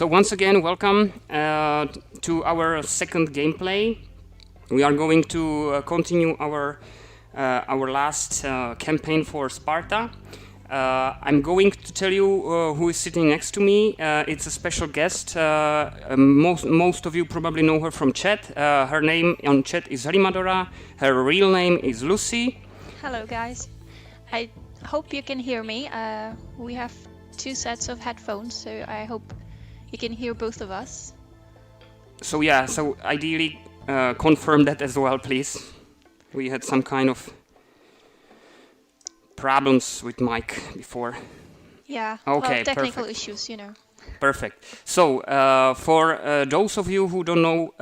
So once again, welcome to our second gameplay. We are going to continue our last campaign for Sparta. I'm going to tell you who is sitting next to me. It's a special guest. Most of you probably know her from chat. Her name on chat is Rimadora. Her real name is Lucy. Hello guys. I hope you can hear me. We have two sets of headphones, so I hope you can hear both of us. So yeah, so ideally confirm that as well, please. We had some kind of problems with mic before. Yeah, okay, well, technical perfect. issues, you know. Perfect. So for those of you who don't know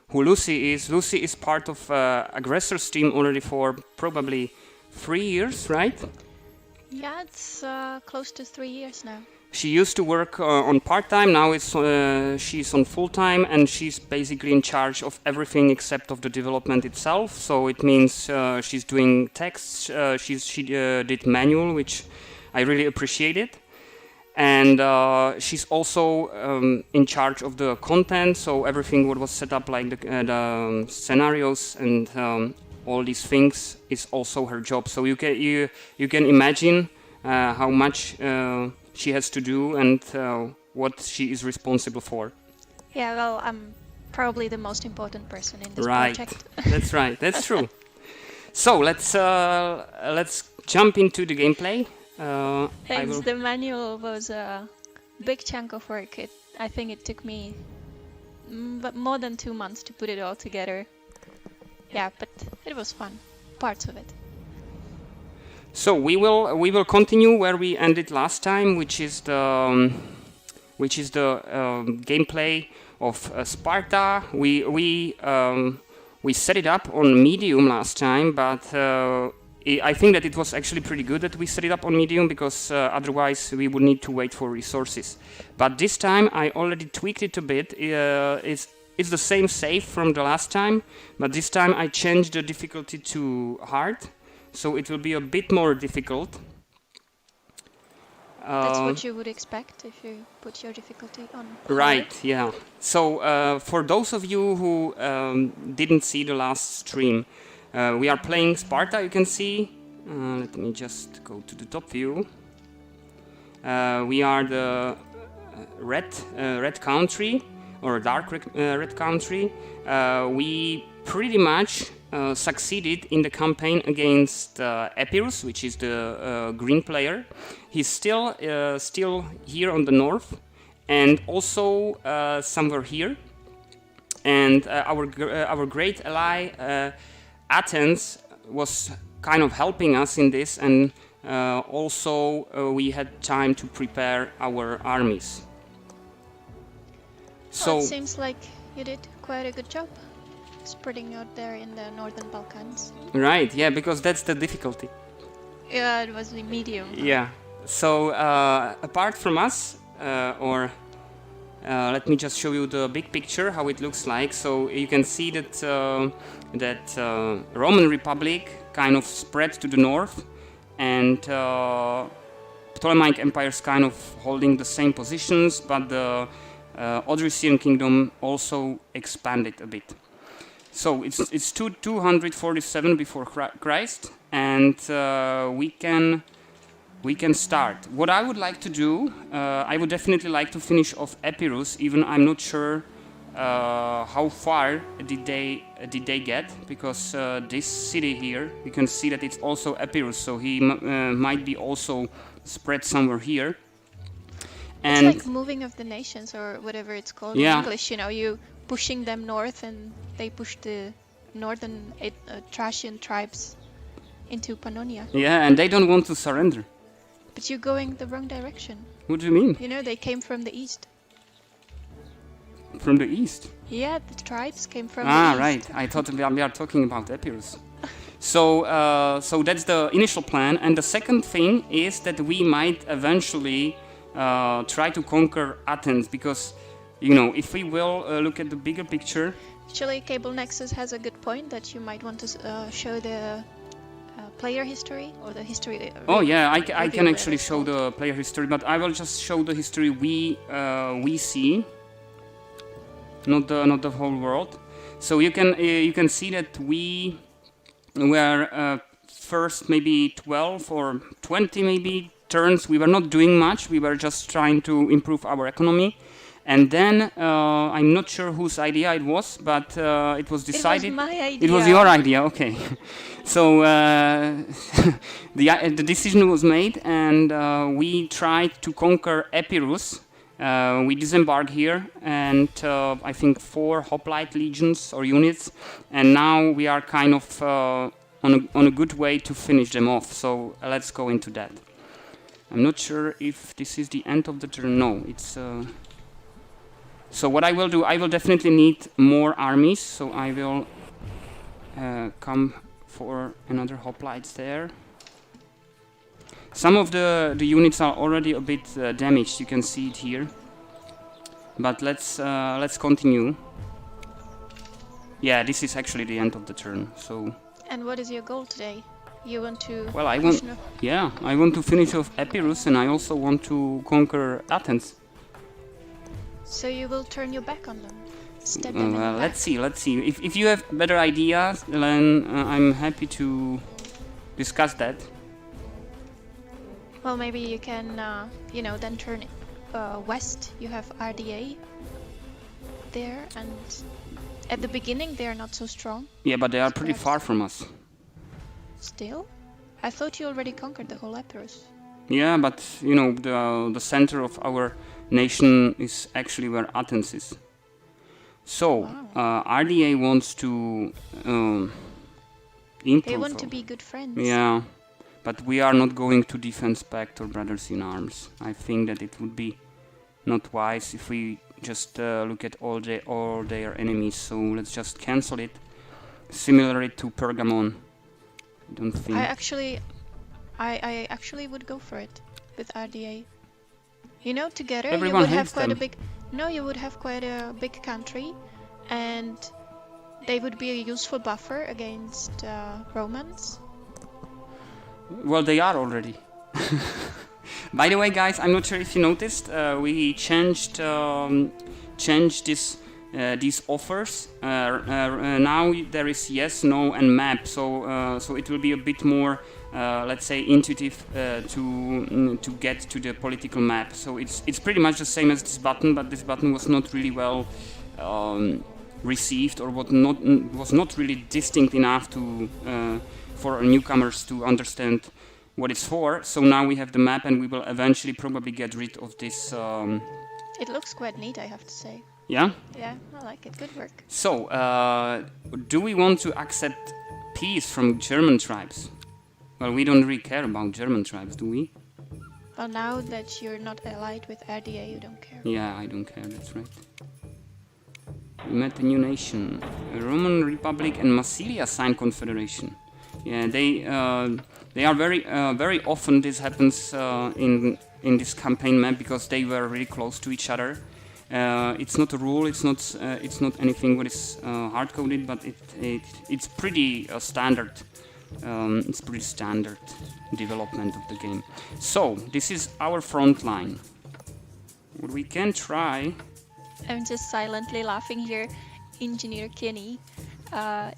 who Lucy is part of Aggressors team already for probably 3 years, right? Yeah, it's close to 3 years now. She used to work on part-time, now she's on full-time, and she's basically in charge of everything except of the development itself. So it means she's doing texts, she did manual, which I really appreciated. And she's also in charge of the content, so everything what was set up, like the scenarios and all these things, is also her job. So you can imagine how much she has to do and what she is responsible for. Yeah, well, I'm probably the most important person in this right. project. That's right. That's true. So let's jump into the gameplay. Thanks. The manual was a big chunk of work. I think it took me more than 2 months to put it all together. Yeah, but it was fun. Parts of it. So we will continue where we ended last time, which is the gameplay of Sparta. We set it up on medium last time, but I think that it was actually pretty good that we set it up on medium, because otherwise we would need to wait for resources. But this time I already tweaked it a bit. It's the same save from the last time, but this time I changed the difficulty to hard. So it will be a bit more difficult. That's what you would expect if you put your difficulty on hard. Right, yeah. So for those of you who didn't see the last stream, we are playing Sparta, you can see. Let me just go to the top view. We are the red country, or dark red country. We pretty much succeeded in the campaign against Epirus, which is the green player. He's still here on the north, and also somewhere here. And our great ally Athens was kind of helping us in this, and also we had time to prepare our armies. So it seems like you did quite a good job spreading out there in the northern Balkans. Right, yeah, because that's the difficulty. Yeah, it was the medium. Yeah, so apart from us, let me just show you the big picture, how it looks like. So you can see that Roman Republic kind of spread to the north, and Ptolemaic Empire is kind of holding the same positions, but the Odrysian kingdom also expanded a bit. So it's 247 before Christ, and we can start. What I would like to do, I would definitely like to finish off Epirus. Even I'm not sure how far did they get, because this city here, you can see that it's also Epirus, so he might be also spread somewhere here. And it's like moving of the nations, or whatever it's called in English. You know, you pushing them north, and they push the northern Thracian tribes into Pannonia. Yeah, and they don't want to surrender. But you're going the wrong direction. What do you mean? You know, they came from the east. From the east? Yeah, the tribes came from the east. Ah, right. I thought we are talking about Epirus. So that's the initial plan. And the second thing is that we might eventually try to conquer Athens, because, you know, if we will look at the bigger picture. Actually, Cable Nexus has a good point that you might want to show the player history or the history? Oh yeah, I can review, actually show the player history, but I will just show the history we see, not the whole world. So you can see that we were first maybe 12 or 20 maybe turns. We were not doing much. We were just trying to improve our economy. And then I'm not sure whose idea it was, but it was decided. It was my idea. It was your idea, okay. So the decision was made, and we tried to conquer Epirus. We disembarked here, and I think 4 hoplite legions or units, and now we are kind of on a good way to finish them off. So let's go into that. I'm not sure if this is the end of the turn. No, it's. So what I will do, I will definitely need more armies, so I will come for another hoplites there. Some of the units are already a bit damaged, you can see it here. But let's continue. Yeah, this is actually the end of the turn, so... And what is your goal today? You want to... Well, I want to finish off Epirus, and I also want to conquer Athens. So you will turn your back on them? Step them in the back? Let's see. If you have better ideas, then I'm happy to discuss that. Well, maybe you can, you know, then turn west. You have RDA there, and at the beginning they are not so strong. Yeah, but they are pretty far from us. Still? I thought you already conquered the whole Epirus. Yeah, but you know, the center of our nation is actually where Athens is. So, Wow. RDA wants to improve. They want to be good friends. Yeah, but we are not going to defense pact or brothers in arms. I think that it would be not wise if we just look at all their enemies. So let's just cancel it. Similarly to Pergamon. I don't think. I actually would go for it with RDA. You know, together Everyone you would have hates quite them. a big. No, you would have quite a big country, and they would be a useful buffer against Romans. Well, they are already. By the way, guys, I'm not sure if you noticed, we changed these offers. Now there is yes, no, and map. So it will be a bit more, let's say, intuitive to get to the political map. So it's pretty much the same as this button, but this button was not really well received, or was not really distinct enough to for newcomers to understand what it's for. So now we have the map, and we will eventually probably get rid of this. It looks quite neat, I have to say. Yeah? Yeah, I like it. Good work. So, do we want to accept peace from German tribes? Well, we don't really care about German tribes, do we? Well, now that you're not allied with RDA, you don't care. Yeah, I don't care, that's right. We met a new nation. A Roman Republic and Massilia signed confederation. Yeah, they are very often this happens in this campaign map, because they were really close to each other. It's not a rule. It's not anything what is hard coded, but it's pretty standard. It's pretty standard development of the game. So this is our front line. What we can try. I'm just silently laughing here. Engineer Kenny,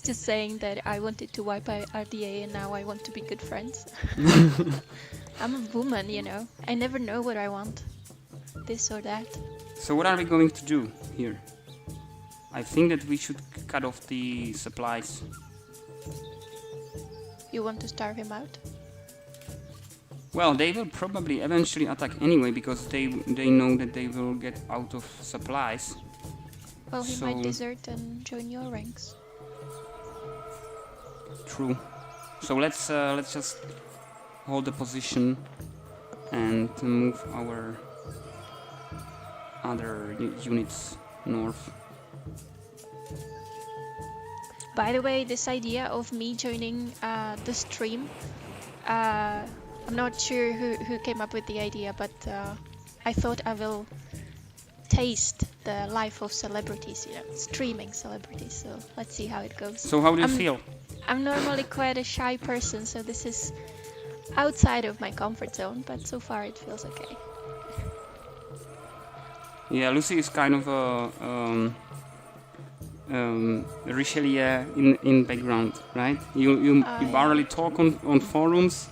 just saying that I wanted to wipe out RDA and now I want to be good friends. I'm a woman, you know. I never know what I want. This or that. So what are we going to do here? I think that we should cut off the supplies. You want to starve him out? Well, they will probably eventually attack anyway, because they know that they will get out of supplies. Well, he might desert and join your ranks. True. So let's just hold the position and move our other units north. By the way, this idea of me joining the stream, I'm not sure who came up with the idea, but I thought I will taste the life of celebrities, you know, streaming celebrities. So let's see how it goes. So how do you feel? I'm normally quite a shy person, so this is outside of my comfort zone, but so far it feels okay. Yeah, Lucy is kind of a Richelieu in background, right? You barely talk on forums.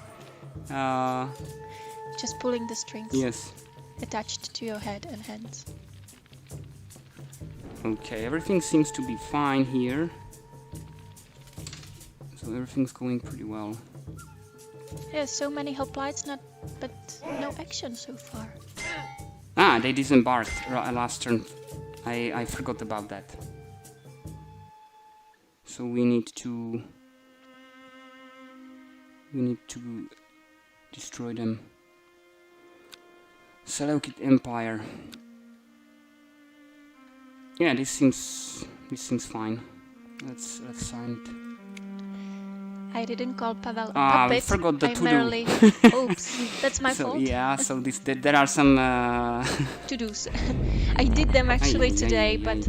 Just pulling the strings. Yes. Attached to your head and hands. Okay, everything seems to be fine here. So everything's going pretty well. Yeah, so many hoplites, but no action so far. Ah, they disembarked last turn. I forgot about that. So we need to destroy them. Seleucid Empire. Yeah, this seems fine. Let's sign it. I didn't call Pavel a Ah, puppet. we forgot the primarily. Oops, that's my fault. Yeah, so there are some to-dos. I did them actually today, but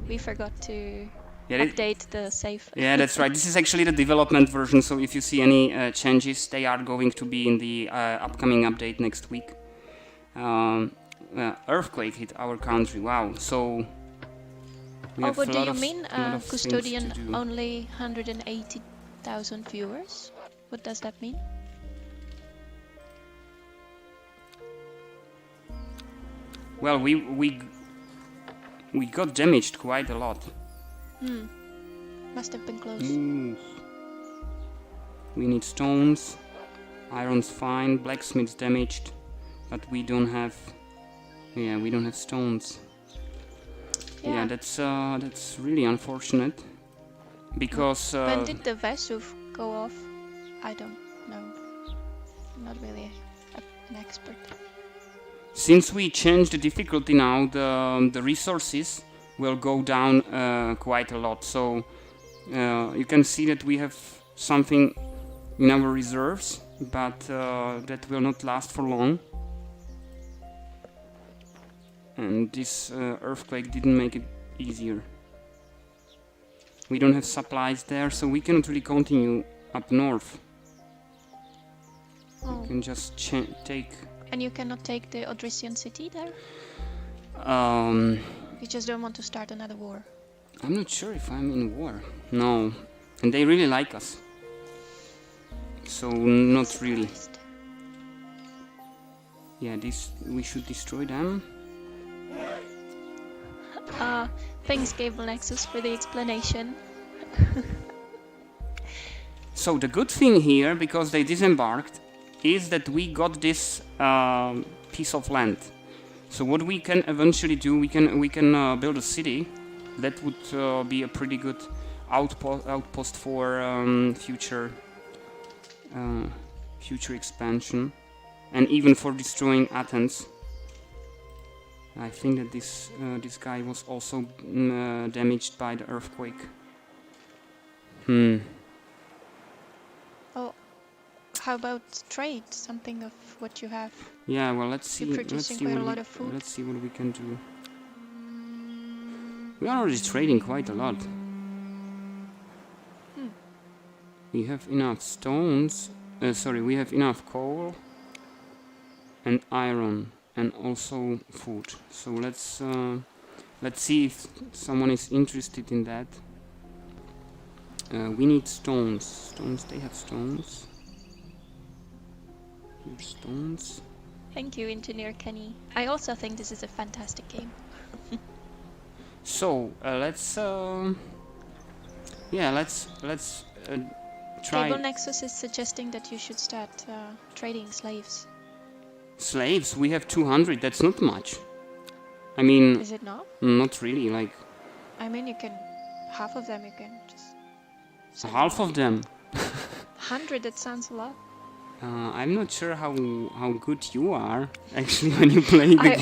we forgot to update the save. Yeah, that's right. This is actually the development version, so if you see any changes, they are going to be in the upcoming update next week. Earthquake hit our country. Wow. So we have what a do lot you of, mean? lot of Custodian things to do. only 180,000 viewers. What does that mean? Well, we got damaged quite a lot. Must have been close. We need stones. Iron's fine. Blacksmith's damaged, but we don't have. Yeah, we don't have stones. Yeah, that's really unfortunate. Because when did the Vesuv go off? I don't know. I'm not really an expert. Since we changed the difficulty now, the resources will go down quite a lot. So you can see that we have something in our reserves, but that will not last for long. And this earthquake didn't make it easier. We don't have supplies there, so we cannot really continue up north. We can just take... And you cannot take the Odrysian city there? You just don't want to start another war? I'm not sure if I'm in war. No. And they really like us. So, not really. Yeah, we should destroy them. Thanks, Cable Nexus, for the explanation. So the good thing here, because they disembarked, is that we got this piece of land. So what we can eventually do, we can build a city. That would be a pretty good outpost for future expansion, and even for destroying Athens. I think that this guy was also damaged by the earthquake. Oh, how about trade? Something of what you have. Yeah, well, let's see. You're producing quite a lot of food. Let's see what we can do. We are already trading quite a lot. We have enough stones. We have enough coal and iron. And also food. So let's see if someone is interested in that. We need stones. Stones. They have stones. Here's stones. Thank you, Engineer Kenny. I also think this is a fantastic game. So let's try. Cable Nexus is suggesting that you should start trading slaves. Slaves? We have 200. That's not much. I mean, is it not? Not really. Like, I mean, you can half of them. You can just half of them. 100. That sounds a lot. I'm not sure how good you are actually when you play the game.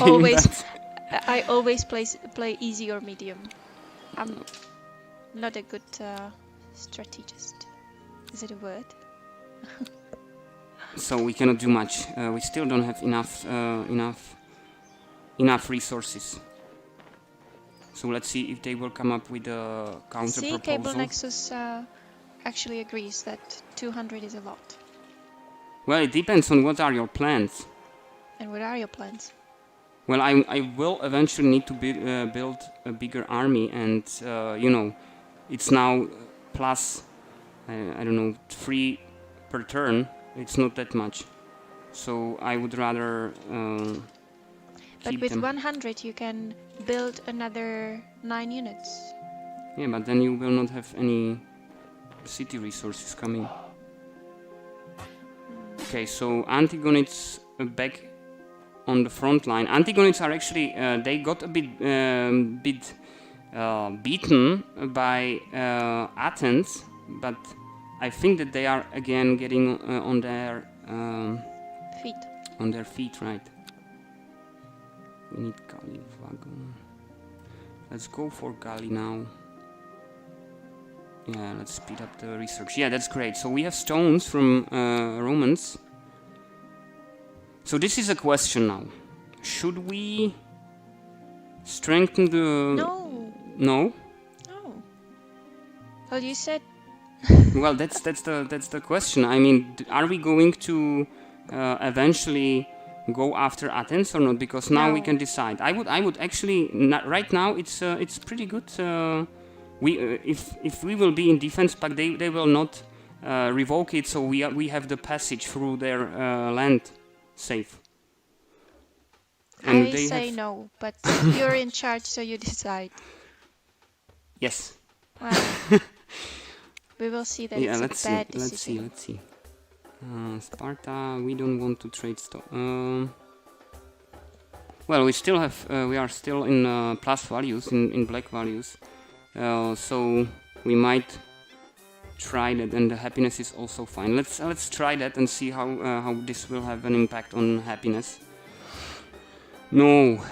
I always play easy or medium. I'm not a good strategist. Is it a word? So we cannot do much. We still don't have enough resources. So let's see if they will come up with a counter See, proposal. Cable Nexus actually agrees that 200 is a lot. Well, it depends on what are your plans. And what are your plans? Well, I will eventually need to build a bigger army, and you know, it's now plus, I don't know, 3 per turn. It's not that much. So I would rather But keep with them. 100 you can build another 9 units. Yeah, but then you will not have any city resources coming. Okay, so Antigonids back on the front line. Antigonids are actually, they got a bit beaten by Athens, but I think that they are again getting on their Feet. on their feet, right? We need Gali wagon. Let's go for Gali now. Yeah, let's speed up the research. Yeah, that's great. So we have stones from Romans. So this is a question now. Should we strengthen the... No. No? No. Well, you said... Well, that's the question. I mean, are we going to eventually go after Athens or not? Because now we can decide. I would actually right now it's pretty good. If we will be in defense pact, they will not revoke it. So we have the passage through their land safe. And I say no, but you're in charge, so you decide. Yes. Well, we will see that yeah, it's a bad decision. Let's see. Sparta, we don't want to trade stuff. Well, we still have, we are still in plus values, in black values. So we might try that, and the happiness is also fine. Let's try that and see how this will have an impact on happiness. No.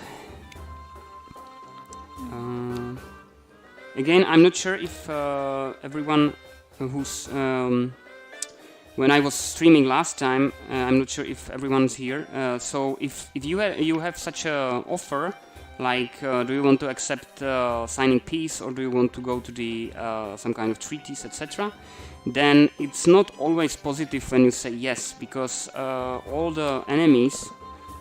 Again, I'm not sure if everyone who's when I was streaming last time, I'm not sure if everyone's here. So if you have such a offer, like do you want to accept signing peace, or do you want to go to the some kind of treaties, etc., then it's not always positive when you say yes, because all the enemies,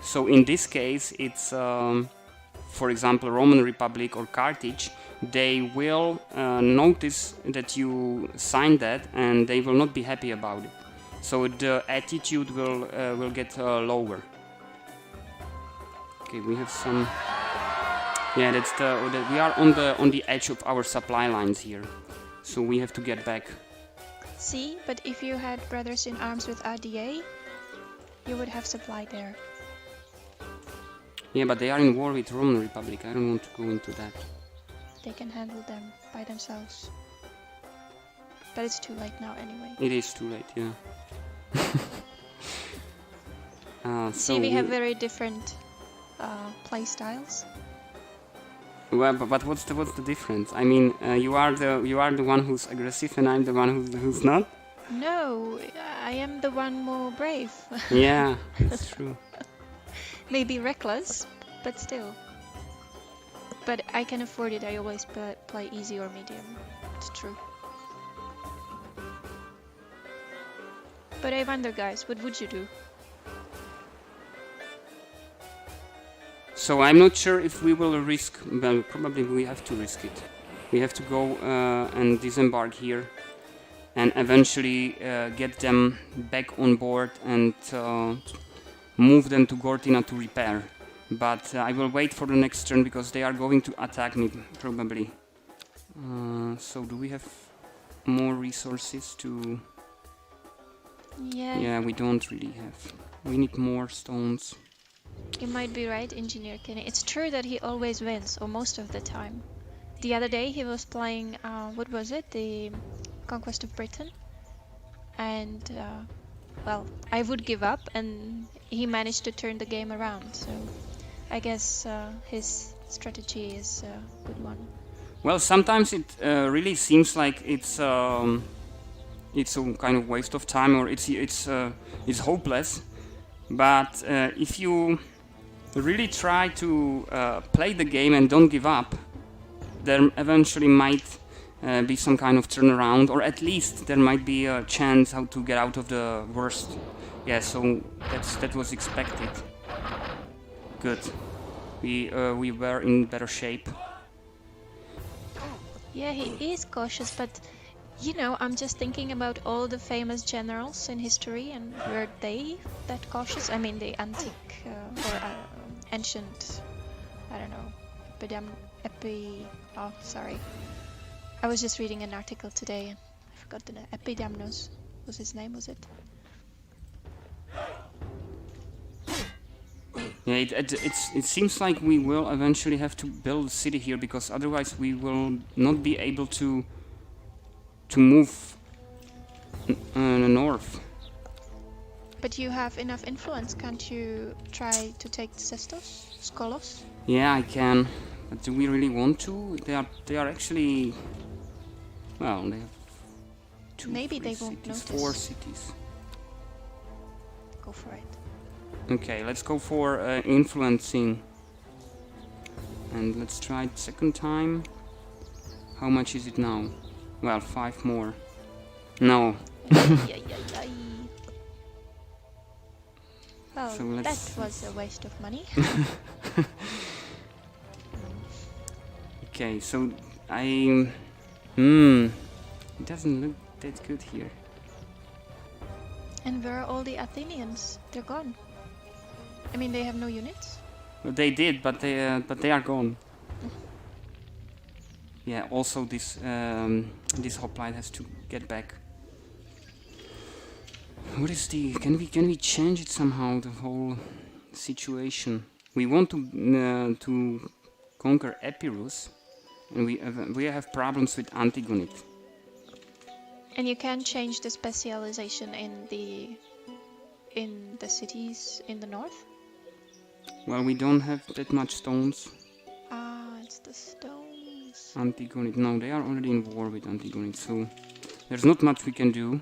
so in this case it's for example Roman Republic or Carthage, they will notice that you signed that and they will not be happy about it. So the attitude will get lower. Okay, we have some. Yeah, that's we are on the edge of our supply lines here, so we have to get back. See, but if you had brothers in arms with RDA, you would have supply there. Yeah, but they are in war with Roman Republic. I don't want to go into that. They can handle them by themselves. But it's too late now anyway. It is too late, yeah. See, we have very different play styles. Well, but what's the difference? I mean, you are the one who's aggressive, and I'm the one who's not. No, I am the one more brave. Yeah, that's true. Maybe reckless, but still. But I can afford it. I always play easy or medium. It's true. But I wonder, guys, what would you do? So I'm not sure if we will risk. Well, probably we have to risk it. We have to go and disembark here, and eventually get them back on board and move them to Gortina to repair. But I will wait for the next turn because they are going to attack me probably. So do we have more resources to? Yeah, we don't really have. We need more stones. You might be right, Engineer Kenny. It's true that he always wins, or most of the time. The other day he was playing, what was it? The Conquest of Britain. And, well, I would give up, and he managed to turn the game around. So I guess his strategy is a good one. Well, sometimes it really seems like it's some kind of waste of time, or it's hopeless. But if you really try to play the game and don't give up, there eventually might be some kind of turnaround, or at least there might be a chance how to get out of the worst. Yeah, so that was expected. Good. We were in better shape. Yeah, he is cautious, but you know, I'm just thinking about all the famous generals in history, and were they that cautious? I mean, the antique or ancient, I don't know, oh, sorry. I was just reading an article today and I forgot the name. Epidamnos was his name, was it? Yeah, it seems like we will eventually have to build a city here, because otherwise we will not be able to move north. But you have enough influence, can't you try to take Sestos, Skolos? Yeah, I can, but do we really want to? They are actually, well, they have Maybe they won't cities, notice. 4 cities. Go for it. Okay, let's go for influencing. And let's try it second time. How much is it now? Well, 5 more. No. Well, So that was a waste of money. Okay, so it doesn't look that good here. And where are all the Athenians? They're gone. I mean, they have no units? Well, they did, but they are gone. Yeah. Also, this hoplite has to get back. What is the? Can we change it somehow? The whole situation. We want to conquer Epirus, and we have problems with Antigonid. And you can change the specialization in the cities in the north? Well, we don't have that much stones. Ah, it's the stones. Antigonid. No, they are already in war with Antigonid, so there's not much we can do.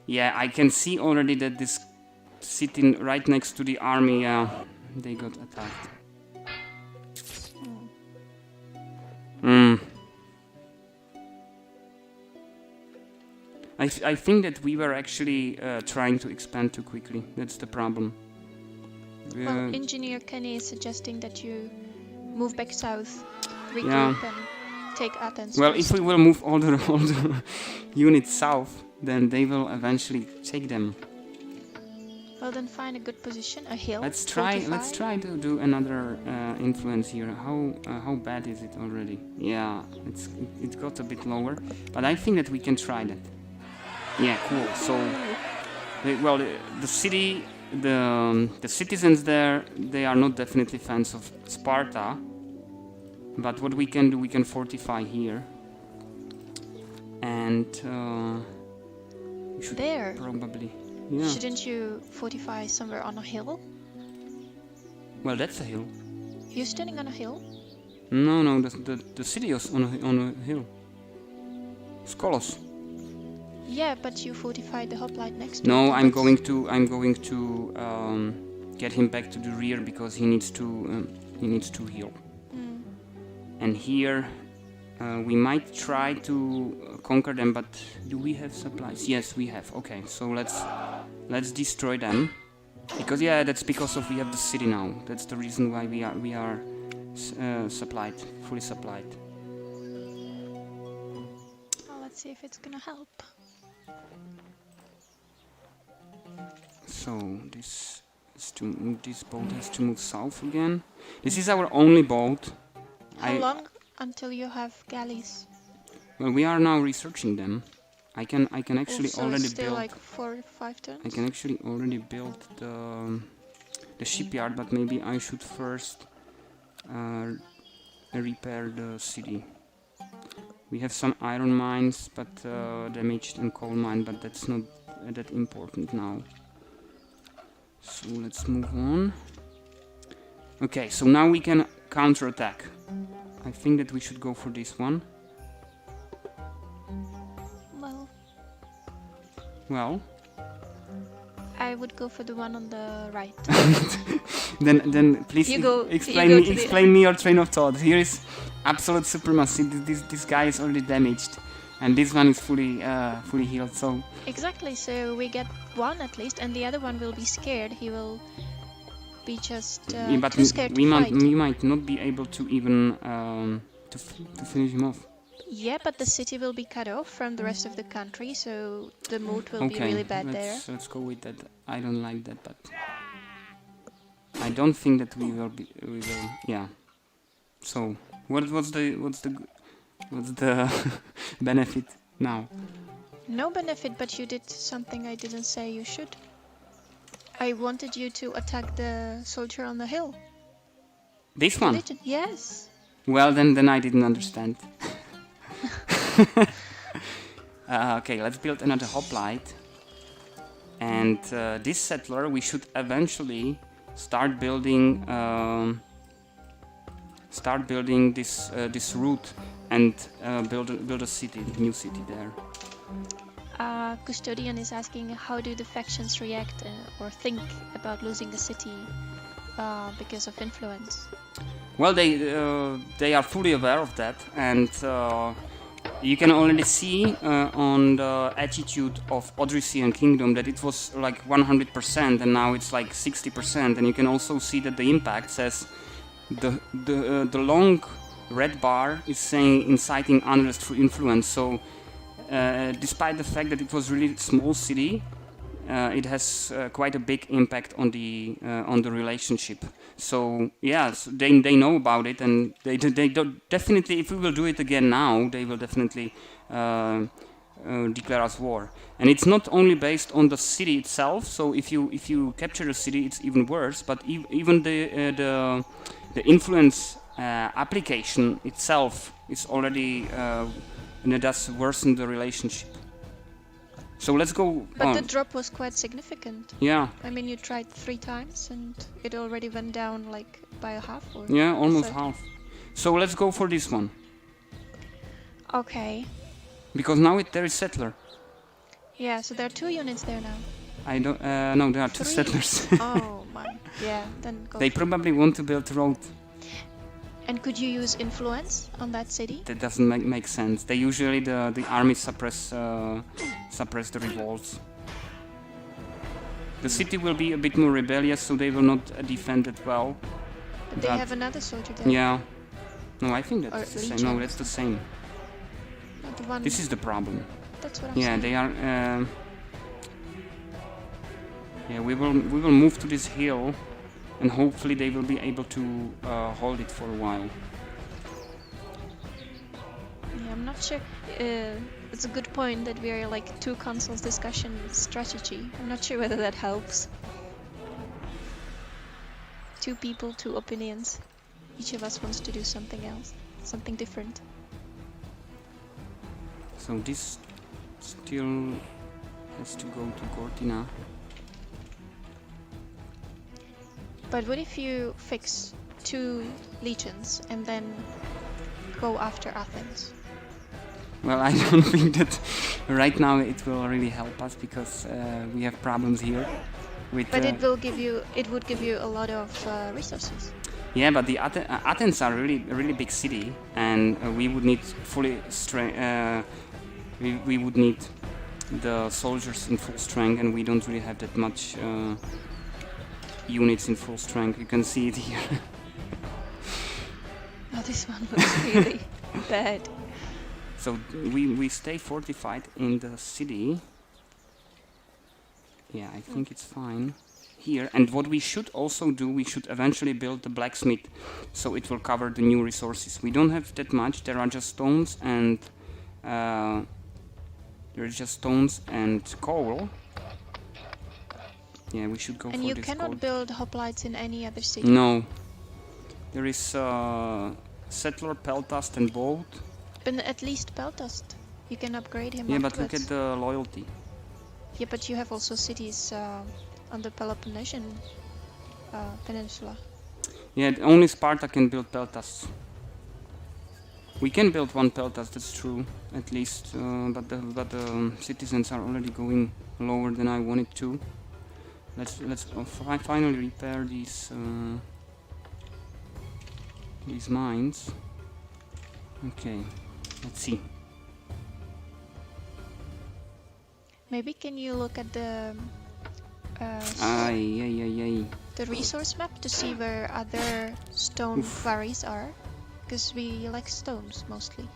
Yeah, I can see already that this city right next to the army, they got attacked. I think that we were actually trying to expand too quickly. That's the problem. Well, Engineer Kenny is suggesting that you move back south, regroup, and take Athens. Well, first. if we will move all the units south, then they will eventually take them. Well, then find a good position, a hill. Let's try to do another influence here. How bad is it already? Yeah, it got a bit lower, but I think that we can try that. Yeah, cool. So, well, the city, the citizens there, they are not definitely fans of Sparta. But what we can do, we can fortify here, and we should there. Probably. Yeah. Shouldn't you fortify somewhere on a hill? Well, that's a hill. You're standing on a hill? No, the city is on a hill. Skolos. Yeah, but you fortified the hoplite next to it. No, I'm going to get him back to the rear because he needs to heal. And here we might try to conquer them, but do we have supplies? Yes, we have. Okay, so let's destroy them, because yeah, that's because we have the city now. That's the reason why we are supplied, fully supplied. Well, let's see if it's gonna help. So this boat has to move south again. This is our only boat. How long until you have galleys? Well, we are now researching them. I can actually also already still build. Like 4 or 5 turns. I can actually already build the shipyard, but maybe I should first repair the city. We have some iron mines, but damaged, and coal mine, but that's not that important now. So let's move on. Okay, so now we can counterattack. I think that we should go for this one. Well, I would go for the one on the right. then please explain me your train of thought. Here is absolute supremacy. This guy is already damaged, and this one is fully healed. So exactly. So we get one at least, and the other one will be scared. He will be just but too scared to fight. we might not be able to even to finish him off. Yeah, but the city will be cut off from the rest of the country, so the mood will be really bad there. Let's go with that. I don't like that, but I don't think that we will. Yeah. So what's the benefit now? No benefit, but you did something I didn't say you should. I wanted you to attack the soldier on the hill. This one? Yes. Well, then I didn't understand. Okay, let's build another hoplite. And this settler, we should eventually start building this route and build a city, new city there. Custodian is asking, how do the factions react or think about losing a city because of influence? Well, they are fully aware of that, and you can already see on the attitude of Odrysian Kingdom that it was like 100%, and now it's like 60%. And you can also see that the impact says the long red bar is saying inciting unrest through influence. So despite the fact that it was really small city, it has quite a big impact on the relationship. So yes, they know about it, and they don't, definitely, if we will do it again now, they will definitely declare us war. And it's not only based on the city itself. So if you capture the city, it's even worse. But even the influence application itself is already and it does worsen the relationship. So let's go But on. the drop was quite significant. Yeah. I mean, you tried 3 times and it already went down like by a half or yeah, almost half. So let's go for this one. Okay. Because now there is settler. Yeah, so there are 2 units there now. I don't no, there are 2 3? settlers. Oh my. Yeah, then go. They probably want to build a road. And could you use influence on that city? That doesn't make sense. They usually the army suppress the revolts. The city will be a bit more rebellious, so they will not defend it well. But they have another soldier there. Yeah. No, I think that's the same. No, that's the same. Not the one. This is the problem. That's what I'm saying. Yeah, they are. Yeah, we will move to this hill, and hopefully they will be able to hold it for a while. Yeah, I'm not sure. It's a good point that we are like 2 consoles discussion strategy. I'm not sure whether that helps. 2 people, 2 opinions. Each of us wants to do something else, something different. So this still has to go to Cortina. But what if you fix 2 legions and then go after Athens? Well, I don't think that right now it will really help us, because we have problems here. With, but it would give you a lot of resources. Yeah, but the Athens are a really big city, and we would need we would need the soldiers in full strength, and we don't really have that much units in full strength. You can see it here. Oh, this one looks really bad. So we stay fortified in the city. Yeah, I think it's fine here. And what we should also do, we should eventually build the blacksmith, so it will cover the new resources. We don't have that much. There are just stones and coal. Yeah, we should go for this. And you cannot coal. build hoplites in any other city. No. There is settler, peltast, and boat. But at least Peltast, you can upgrade him. Yeah, afterwards. but look at the loyalty. Yeah, but you have also cities on the Peloponnesian peninsula. Yeah, only Sparta can build peltasts. We can build 1 peltast, that's true, at least, but the citizens are already going lower than I wanted to. Let's finally repair these mines. Okay, let's see. Maybe can you look at the the resource map to see where other stone quarries are? Because we like stones mostly,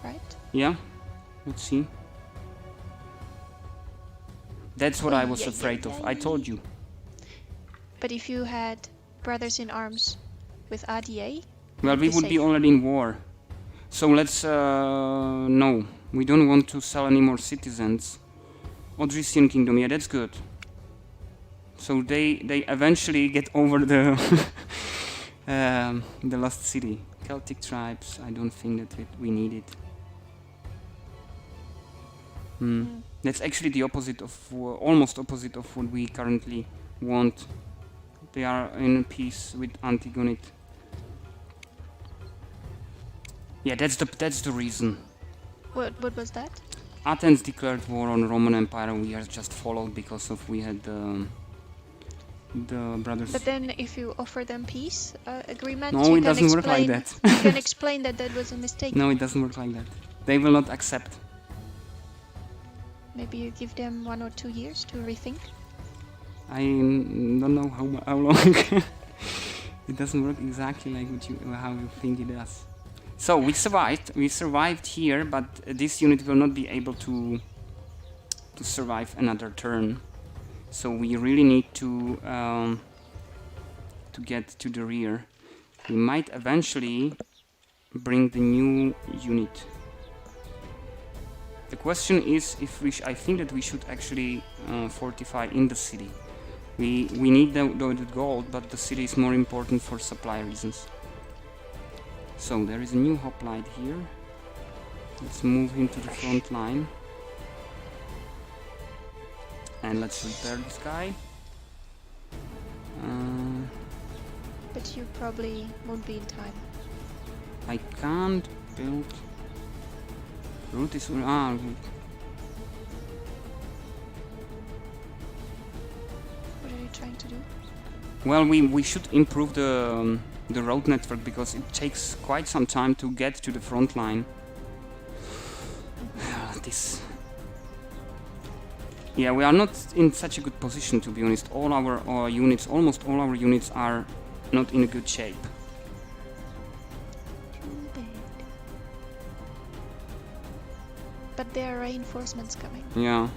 right? Yeah, let's see. That's what I was afraid of. I told you. But if you had brothers in arms with ADA, well, we would be already in war. So let's no, we don't want to sell any more citizens. Odrysian Kingdom, yeah, that's good. So they eventually get over the the lost city. Celtic tribes, I don't think that we need it. That's actually the opposite of, almost opposite of what we currently want. They are in peace with Antigonid. Yeah, that's the reason. What was that? Athens declared war on Roman Empire. We are just followed because of we had the brothers. But then, if you offer them peace agreement, no, it doesn't work like that. You can explain that was a mistake. No, it doesn't work like that. They will not accept. Maybe you give them 1 or 2 years to rethink. I don't know how long. It doesn't work exactly like how you think it does. So we survived. We survived here, but this unit will not be able to survive another turn. So we really need to get to the rear. We might eventually bring the new unit. The question is if I think that we should actually fortify in the city. We need the gold, but the city is more important for supply reasons. So there is a new hoplite here. Let's move him to the front line. And let's repair this guy. But you probably won't be in time. I can't build. Route is route. What are you trying to do? Well, we should improve the road network because it takes quite some time to get to the front line. This. Yeah, we are not in such a good position, to be honest. All our units, almost all our units, are not in a good shape. Too bad. But there are reinforcements coming. Yeah.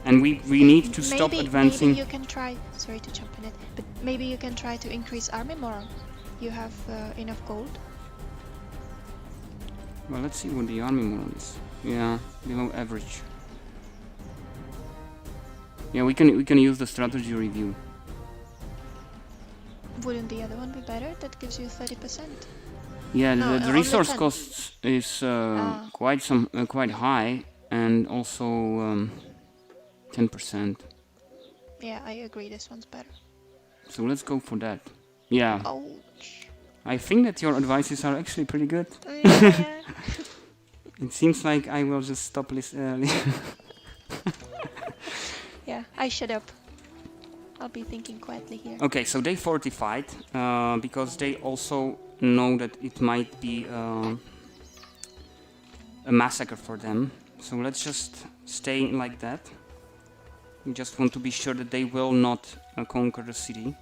And we need to stop advancing. Maybe you can try, sorry to jump in it, but maybe you can try to increase army morale. You have enough gold. Well, let's see what the army morale is. Yeah, below average. Yeah, we can use the strategy review. Wouldn't the other one be better? That gives you 30%. Yeah, no, the resource costs is quite high, and also 10%. Yeah, I agree. This one's better. So let's go for that. Yeah. Ouch. I think that your advices are actually pretty good. Yeah. It seems like I will just stop listening. Yeah, I shut up. I'll be thinking quietly here. Okay, so they fortified because they also know that it might be a massacre for them. So let's just stay like that. We just want to be sure that they will not conquer the city.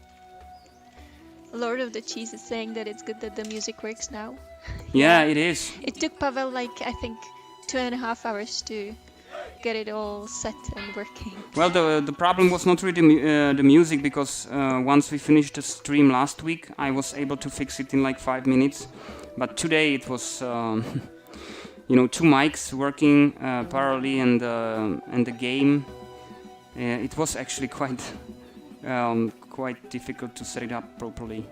Lord of the Cheese is saying that it's good that the music works now. Yeah, it is. It took Pavel like, I think, 2.5 hours to get it all set and working. Well, the problem was not really the music, because once we finished the stream last week, I was able to fix it in like 5 minutes. But today it was, you know, 2 mics working parallelly, and the game. It was actually quite difficult to set it up properly.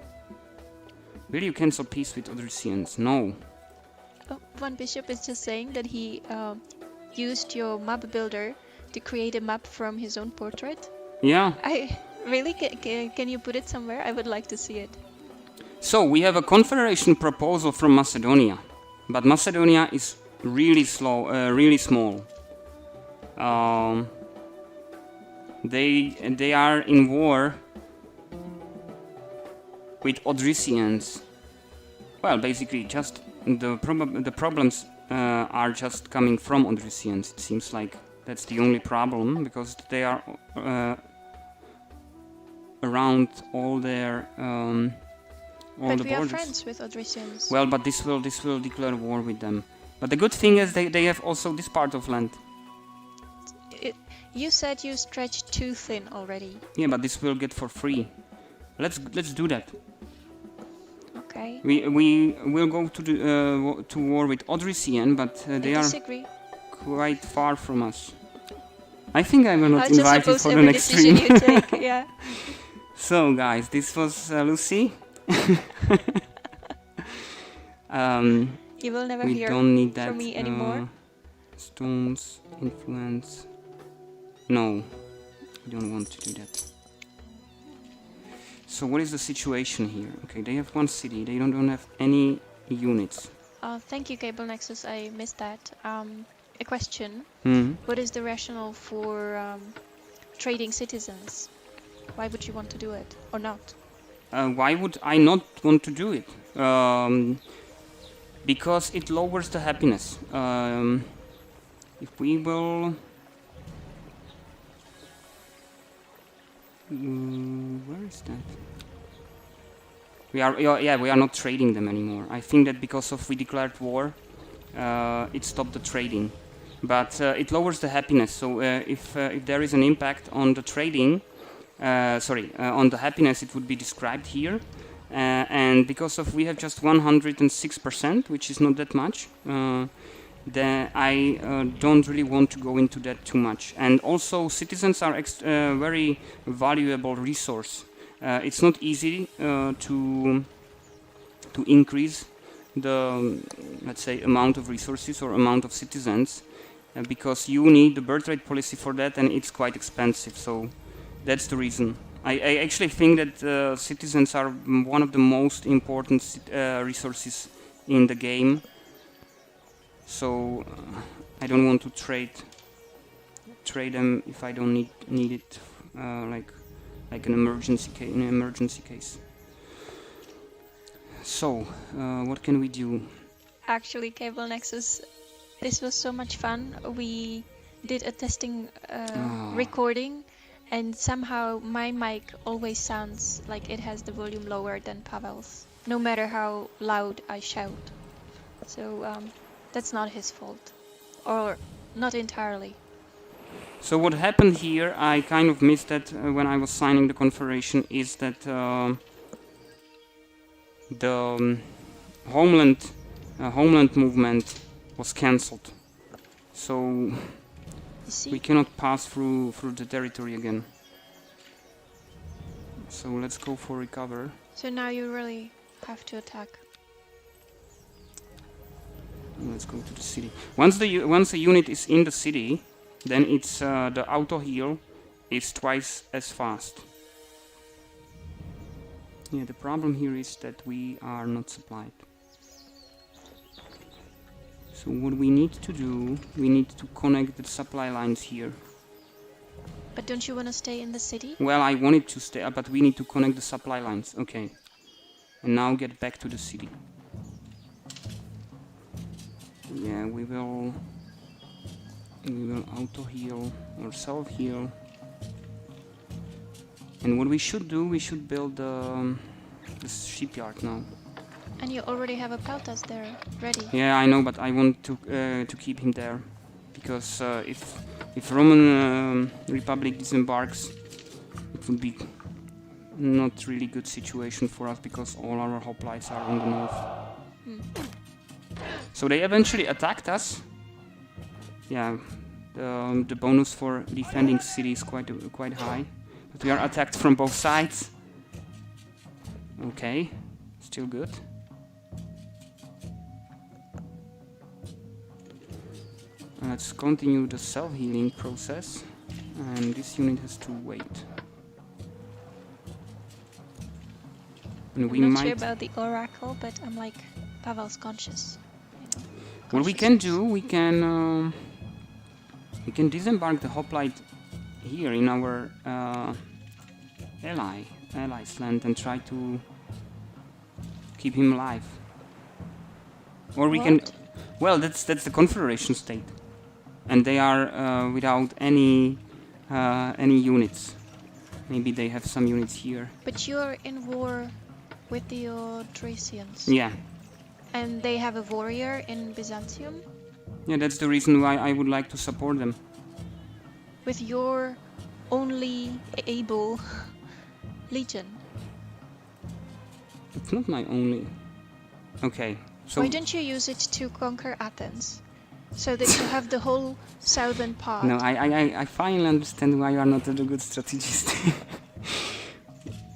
Will you cancel peace with Odrysians? No. Oh, one bishop is just saying that he used your map builder to create a map from his own portrait. Yeah. Can you put it somewhere? I would like to see it. So we have a confederation proposal from Macedonia, but Macedonia is really small. They are in war with Odrysians. Well, basically just the problems are just coming from Odrysians. It seems like that's the only problem, because they are around all their all but the we borders. are friends with Odrysians. Well, but this will declare war with them. But the good thing is they have also this part of land. You said you stretched too thin already. Yeah, but this will get for free. Let's do that. Okay. We will go to the to war with Odrysian, but they are quite far from us. I think I will not invite you for the next stream. You take, yeah. So guys, this was Lucy. You will never we hear don't need that, from me anymore. Stones, influence. No, I don't want to do that. So what is the situation here? Okay, they have one city. They don't have any units. Thank you, Cable Nexus. I missed that. A question. Mm-hmm. What is the rationale for trading citizens? Why would you want to do it or not? Why would I not want to do it? Because it lowers the happiness. If we will... where is that? We are not trading them anymore. I think that because of we declared war, it stopped the trading. But it lowers the happiness. So if there is an impact on the trading, on the happiness, it would be described here. And because of we have just 106%, which is not that much, then I don't really want to go into that too much. And also, citizens are very valuable resource. It's not easy to increase the, let's say, amount of resources or amount of citizens, because you need the birth rate policy for that, and it's quite expensive. So that's the reason. I actually think that citizens are one of the most important resources in the game. So I don't want to trade them if I don't need it, like an emergency case. So what can we do? Actually, Cable Nexus, this was so much fun. We did a testing recording, and somehow my mic always sounds like it has the volume lower than Pavel's, no matter how loud I shout. So that's not his fault, or not entirely. So what happened here, I kind of missed that when I was signing the confederation, is that the homeland movement was cancelled. So we cannot pass through the territory again. So let's go for recover. So now you really have to attack. Let's go to the city. Once a unit is in the city, then it's the auto heal is twice as fast. Yeah, the problem here is that we are not supplied. So what we need to do, we need to connect the supply lines here. But don't you want to stay in the city? Well, I wanted to stay, but we need to connect the supply lines. Okay. And now get back to the city. Yeah, we will auto heal or self heal. And what we should do, we should build this shipyard now. And you already have a Peltas there ready. Yeah, I know, but I want to keep him there, because if Roman Republic disembarks, it would be not really good situation for us, because all our hoplites are on the north. So they eventually attacked us. Yeah, the bonus for defending city is quite high, but we are attacked from both sides. Okay, still good. Let's continue the self-healing process, and this unit has to wait. And I'm not sure about the oracle, but I'm like Pavel's conscious. What we can do, we can disembark the hoplite here in our allies land and try to keep him alive. Or we can... Well, that's the Confederation state. And they are without any units. Maybe they have some units here. But you're in war with the Odrysians. Yeah. And they have a warrior in Byzantium? Yeah, that's the reason why I would like to support them. With your only able legion. It's not my only... Okay, so... Why don't you use it to conquer Athens? So that you have the whole southern part. No, I finally understand why you are not a good strategist.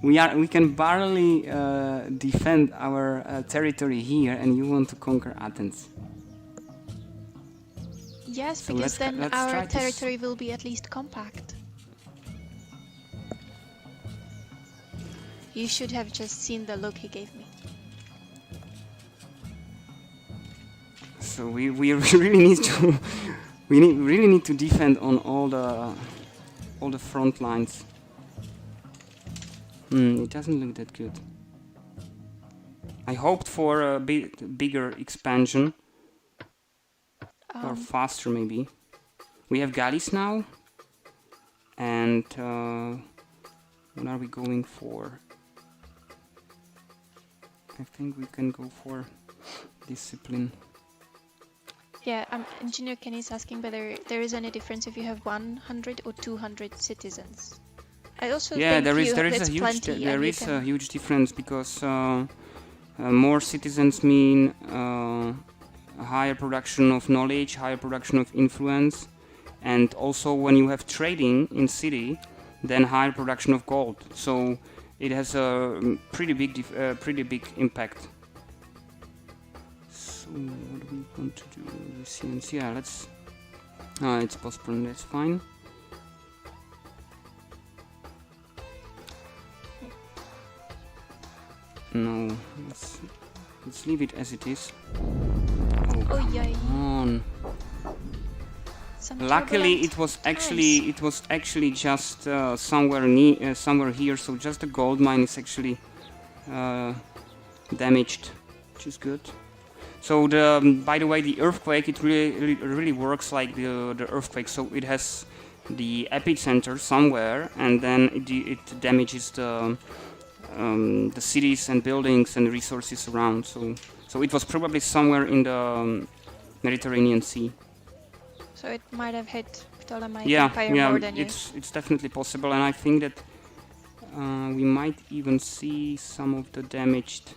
We can barely defend our territory here, and you want to conquer Athens. Yes, So because then our try territory will be at least compact. You should have just seen the look he gave me. So we really need to really need to defend on all the front lines. It doesn't look that good. I hoped for a bigger expansion. Or faster, maybe. We have galleys now. And what are we going for? I think we can go for discipline. Yeah, Engineer Kenny's asking whether there is any difference if you have 100 or 200 citizens. I also think there is a huge difference, because more citizens mean a higher production of knowledge, higher production of influence, and also when you have trading in city, then higher production of gold. So it has a pretty big impact. So what do we want to do? Resilience. Yeah, let's. It's postponed. That's fine. No, let's leave it as it is. Oh yeah. On. Luckily, it was actually just somewhere here. So just the gold mine is actually damaged, which is good. So by the way, the earthquake, it really works like the earthquake. So it has the epicenter somewhere, and then it damages the cities and buildings and resources around. So it was probably somewhere in the Mediterranean Sea. So it might have hit Ptolemaic Empire more than you. It's definitely possible, and I think that we might even see some of the damaged.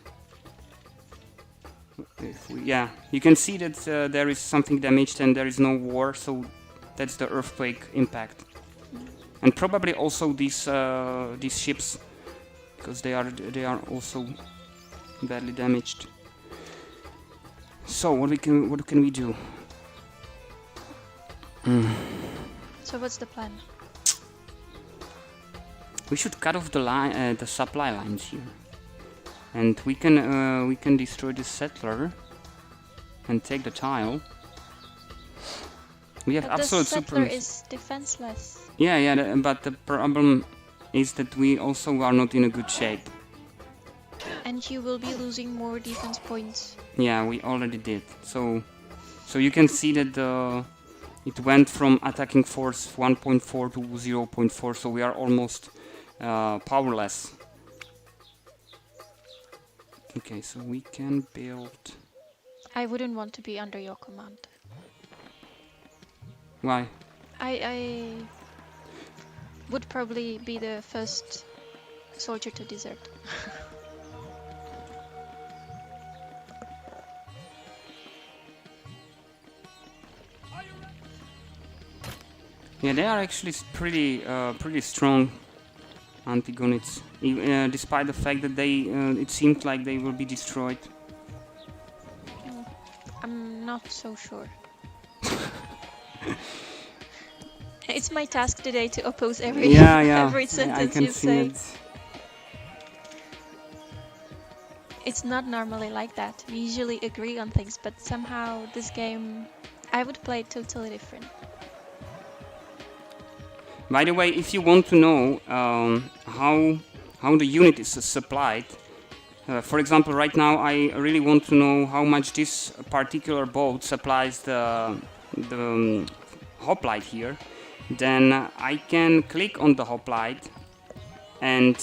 You can see that there is something damaged and there is no war, so that's the earthquake impact. And probably also these ships, because they are also badly damaged. So what can we do? So what's the plan? We should cut off the supply lines here, and we can destroy the settler and take the tile. We have absolute supremacy. The settler is defenseless. Yeah, but the problem is that we also are not in a good shape. And you will be losing more defense points. Yeah, we already did. So you can see that it went from attacking force 1.4 to 0.4, so we are almost powerless. Okay, so we can build... I wouldn't want to be under your command. Why? I would probably be the first soldier to desert. Yeah, they are actually pretty strong Antigonids, despite the fact that it seemed like they will be destroyed. I'm not so sure. It's my task today to oppose every every sentence you say. It's not normally like that. We usually agree on things, but somehow this game, I would play it totally different. By the way, if you want to know how the unit is supplied, For example, right now I really want to know how much this particular boat supplies the hoplite here. Then I can click on the hoplite, and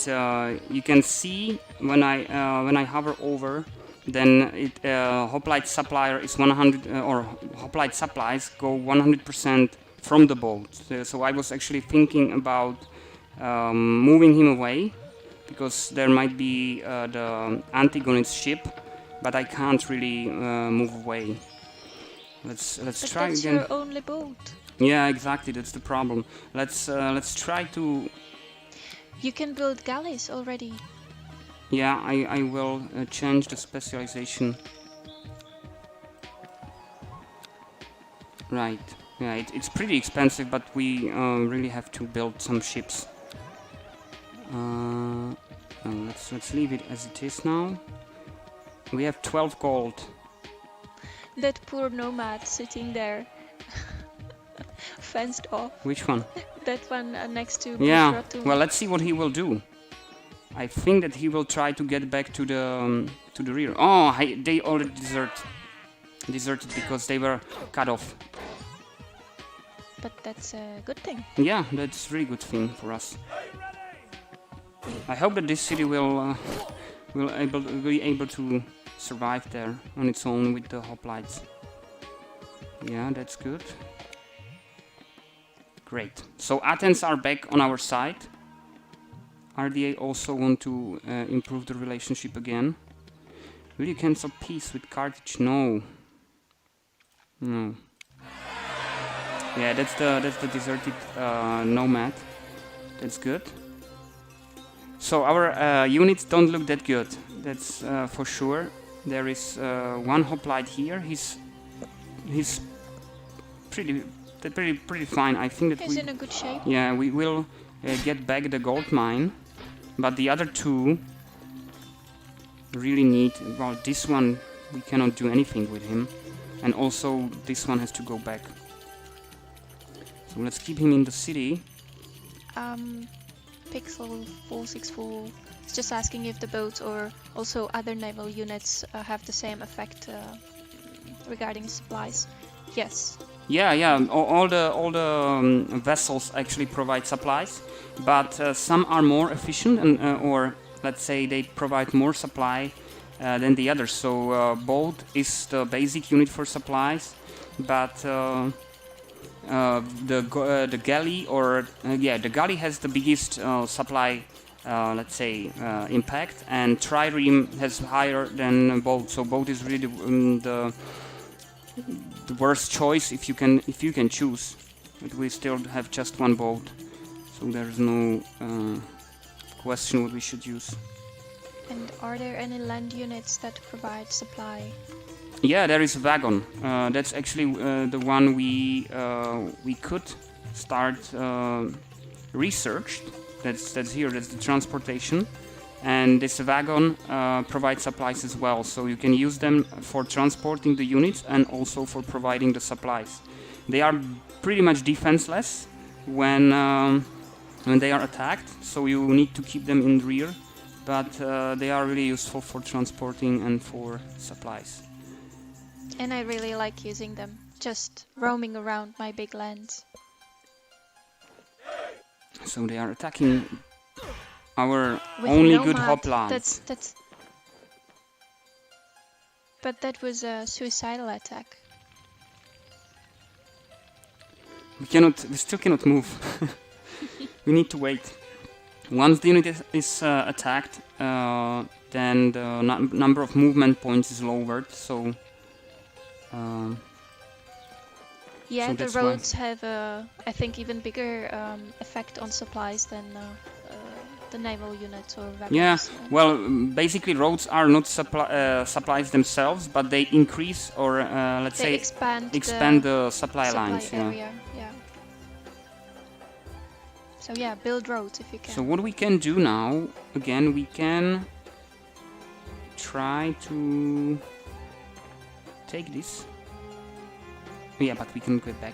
you can see when I hover over, then hoplite supplier is 100 or hoplite supplies go 100% from the boat. So I was actually thinking about moving him away, because there might be the Antigonid's ship, but I can't really move away. Let's try that's again. your only boat. Yeah, exactly. That's the problem. Let's try to. You can build galleys already. Yeah, I will change the specialization. Right. Yeah, it's pretty expensive, but we really have to build some ships. No, let's leave it as it is now. We have 12 gold. That poor nomad sitting there, fenced off. Which one? That one next to Yeah. Bushratum. Well, let's see what he will do. I think that he will try to get back to the rear. Oh, they already deserted because they were cut off. But that's a good thing. Yeah, that's a really good thing for us. I hope that this city will be able to survive there on its own with the hoplites. Yeah, that's good. Great. So Athens are back on our side. RDA also want to improve the relationship again. Will you cancel peace with Carthage? No. No. Yeah, that's the deserted nomad. That's good. So our units don't look that good. That's for sure. There is one hoplite here. He's pretty fine. I think that He's in a good shape. yeah, we will get back the gold mine, but the other two really need. Well, this one we cannot do anything with him, and also this one has to go back. So let's keep him in the city. Pixel 464 is just asking if the boats or also other naval units have the same effect regarding supplies. Yes. Yeah. All the vessels actually provide supplies, but some are more efficient, and or let's say they provide more supply than the others. So boat is the basic unit for supplies, but the galley the galley has the biggest supply, let's say, impact, and trireme has higher than boat. So boat is really the worst choice if you can choose. But we still have just one boat, so there's no question what we should use. And are there any land units that provide supply? Yeah, there is a wagon. That's actually the one we could start research. That's here. That's the transportation, and this wagon provides supplies as well. So you can use them for transporting the units and also for providing the supplies. They are pretty much defenseless when they are attacked. So you need to keep them in the rear, but they are really useful for transporting and for supplies. And I really like using them, just roaming around my big lands. So they are attacking our With only nomad, good hoplite. That's. But that was a suicidal attack. We still cannot move. We need to wait. Once the unit is attacked, then the number of movement points is lowered. So. Yeah, So the that's why. roads have I think even bigger effect on supplies than the naval units or wagons. Yeah, well, basically roads are not supplies themselves, but they increase or let's they say expand the supply lines. area. Yeah. So yeah, build roads if you can. So what we can do now, again, we can try to take this. Yeah, but we can get back.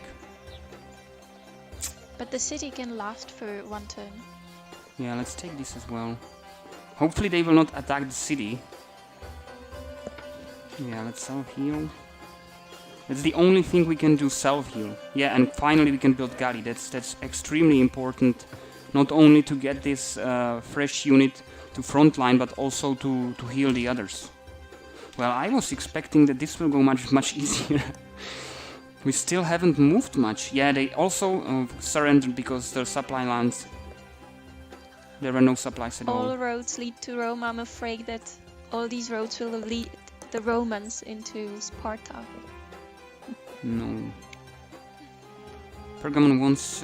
But the city can last for one turn. Yeah, let's take this as well. Hopefully they will not attack the city. Yeah, let's self-heal. That's the only thing we can do, self-heal. Yeah, and finally we can build Gali. That's extremely important, not only to get this fresh unit to frontline, but also to heal the others. Well, I was expecting that this will go much easier. We still haven't moved much. Yeah, they also surrendered because their supply lines... There were no supplies at all. All roads lead to Rome. I'm afraid that all these roads will lead the Romans into Sparta. No. Pergamon wants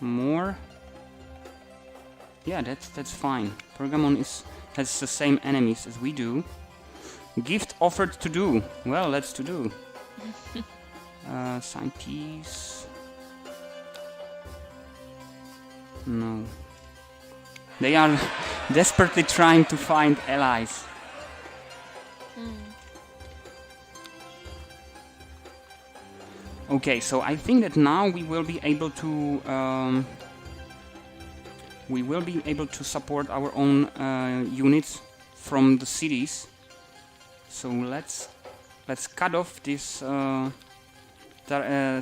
more. Yeah, that's fine. Pergamon has the same enemies as we do. Gift offered to do. Well, let's to do. Sign peace. No. They are desperately trying to find allies. Okay, so I think that now we will be able to support our own units from the cities. So let's cut off this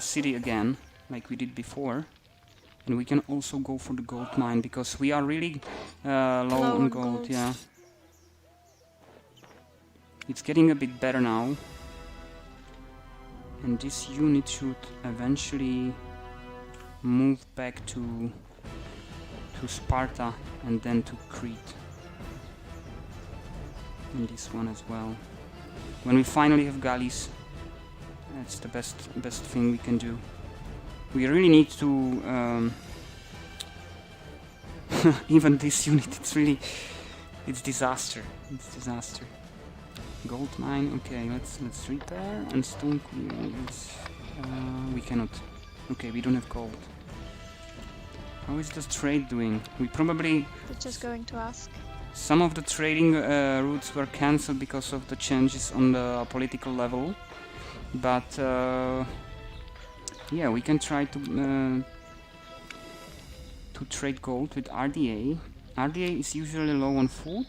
city again, like we did before, and we can also go for the gold mine because we are really low on gold. Yeah, it's getting a bit better now. And this unit should eventually move back to Sparta and then to Crete. And this one as well. When we finally have galleys, that's the best thing we can do. We really need to even this unit. It's disaster. It's disaster. Gold mine, okay, let's repair and stone quarries. We cannot. Okay, we don't have gold. How is the trade doing? We probably... We're just going to ask. Some of the trading routes were cancelled because of the changes on the political level. But yeah, we can try to trade gold with RDA. RDA is usually low on food.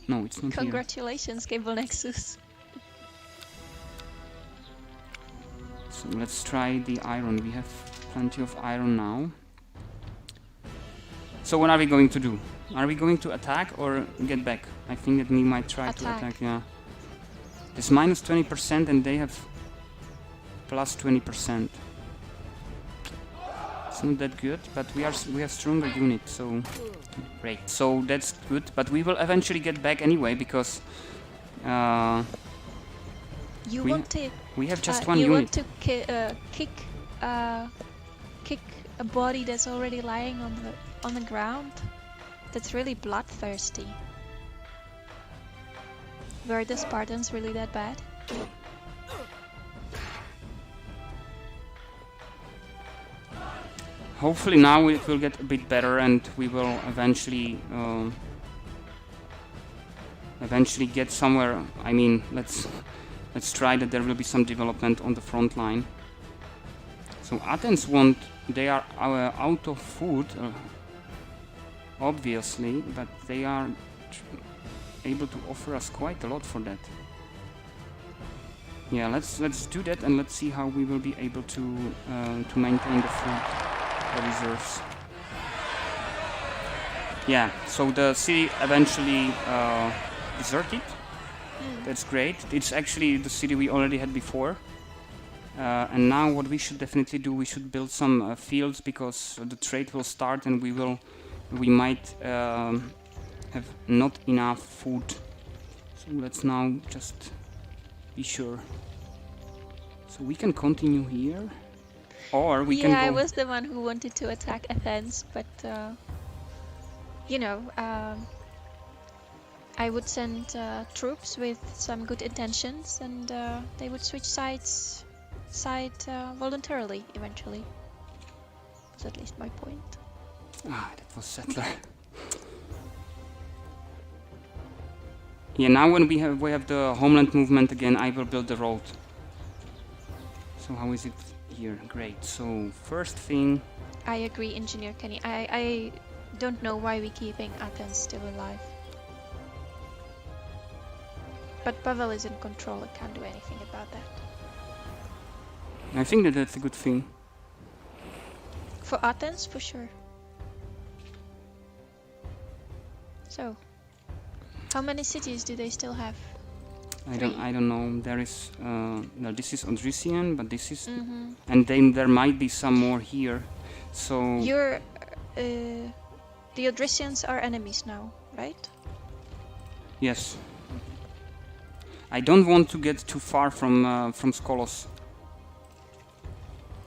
No, it's not. Congratulations, Cable Nexus. So let's try the iron. We have plenty of iron now. So what are we going to do? Are we going to attack or get back? I think that we might try to attack, yeah. There's minus 20% and they have plus 20%. It's not that good, but we have stronger units, so great. So that's good, but we will eventually get back anyway because we have just one unit. You want to kick a body that's already lying on the ground? That's really bloodthirsty. Were the Spartans really that bad? Hopefully now it will get a bit better and we will eventually get somewhere. I mean, let's try that there will be some development on the front line. So Athens they are out of food, obviously, but they are able to offer us quite a lot for that. Yeah, let's do that and let's see how we will be able to maintain the food reserves. Yeah, so the city eventually deserted. That's great. It's actually the city we already had before. And now what we should definitely do, we should build some fields because the trade will start and we might have not enough food. So let's now just be sure. So we can continue here. Or we can go... I was the one who wanted to attack Athens, but you know, I would send troops with some good intentions, and they would switch sides voluntarily eventually. That's at least my point. Ah, that was settler. Yeah, now when we have the homeland movement again, I will build the road. So how is it here? Great. So first thing... I agree, Engineer Kenny. I don't know why we're keeping Athens still alive. But Pavel is in control. I can't do anything about that. I think that that's a good thing. For Athens, for sure. So, how many cities do they still have? I don't know. There is no, this is Odrysian, but this is Mm-hmm. and then there might be some more here. So You're the Odrysians are enemies now, right? yes. I don't want to get too far from Skolos.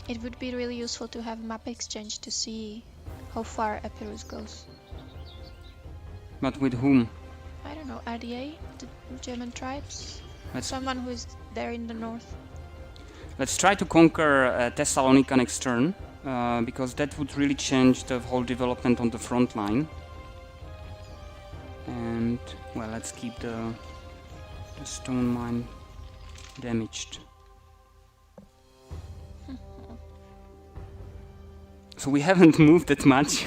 It would be really useful to have map exchange to see how far Epirus goes. But with whom? I don't know, RDA, the German tribes, Let's someone who is there in the north. let's try to conquer Thessalonica next turn, because that would really change the whole development on the front line. And well, let's keep the stone mine damaged. So we haven't moved that much.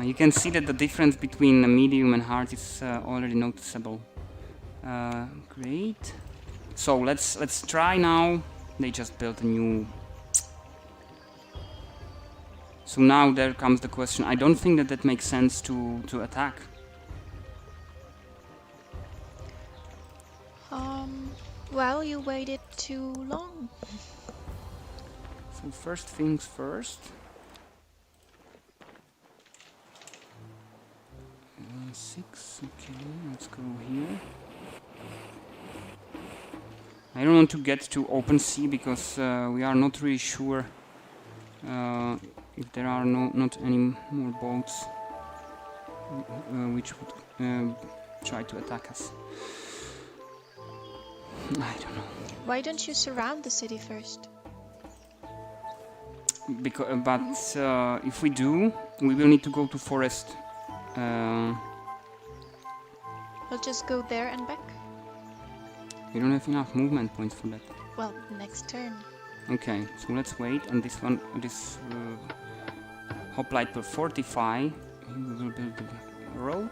You can see that the difference between medium and hard is already noticeable. Great. So let's try now. They just built a new. So now there comes the question. I don't think that that makes sense to attack. Well, you waited too long. So first things first. 6, okay, let's go here. I don't want to get to open sea because we are not really sure if there are not any more boats which would try to attack us. I don't know. Why don't you surround the city first? But if we do, we will need to go to forest. We'll just go there and back. We don't have enough movement points for that. Well, next turn. Okay, so let's wait, and this hoplite will fortify. We will build the road.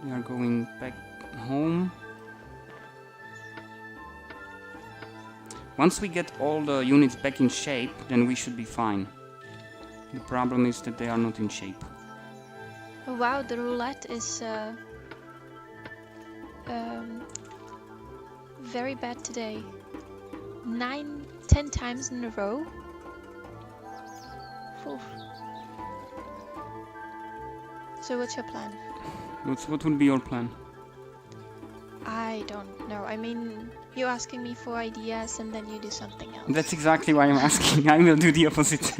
We are going back home. Once we get all the units back in shape, then we should be fine. The problem is that they are not in shape. Oh, wow, the roulette is very bad today. 9-10 times in a row. Oof. So what's your plan? What would be your plan? I don't know. I mean, you're asking me for ideas and then you do something else. That's exactly why I'm asking. I will do the opposite.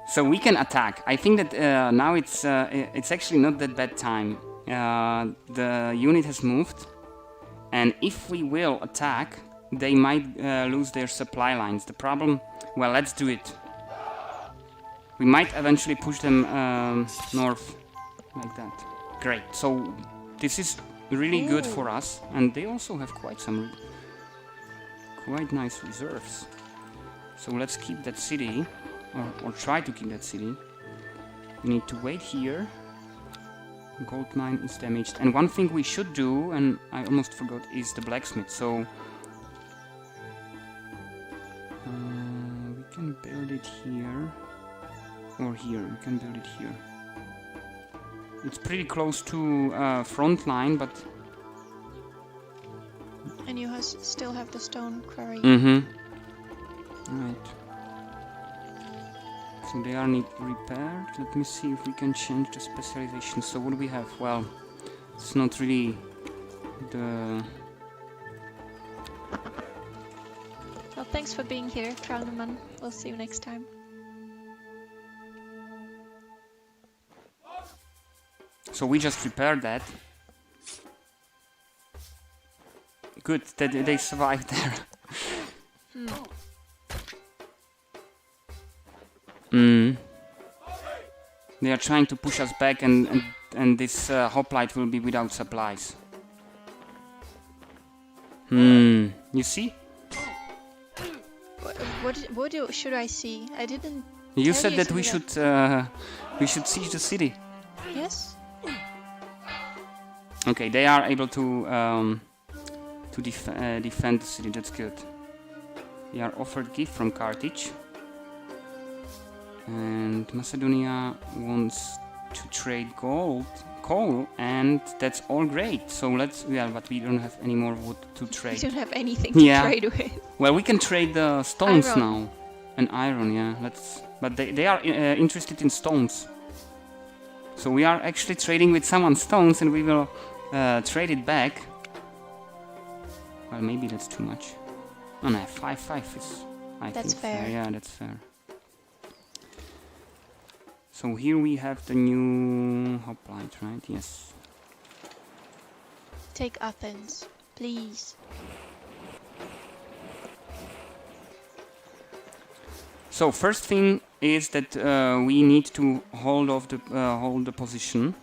So we can attack. I think that now it's actually not that bad time. The unit has moved, and if we will attack, they might lose their supply lines. The problem, well, let's do it. We might eventually push them north, like that. Great. So this is really good for us, and they also have quite nice reserves. So let's keep that city. Or try to keep that city. We need to wait here. Gold mine is damaged. And one thing we should do, and I almost forgot, is the blacksmith. So we can build it here. Or here, we can build it here. It's pretty close to front line, but... And you still have the stone quarry. Mm-hmm. Right. So they are repaired. Let me see if we can change the specialization. So what do we have? Well, it's not really the... Well, thanks for being here, Traunemann. We'll see you next time. So we just repaired that. Good that they survived there. They are trying to push us back, and this hoplite will be without supplies. You see? What should I see? I didn't. You said that we should siege the city. Yes. Okay, they are able to defend the city. That's good. We are offered gift from Carthage, and Macedonia wants to trade coal, and that's all great. So let's, yeah, but we don't have any more wood to trade. We don't have anything to trade with. Well, we can trade the stones Iron. now, and iron. Yeah, but they are interested in stones. So we are actually trading with someone stones, and we will trade it back. Well, maybe that's too much. Oh no, 5-5 is, I think, fair. Yeah, that's fair. So here we have the new hoplite, right? Yes. Take Athens, please. So first thing is that we need to hold the position.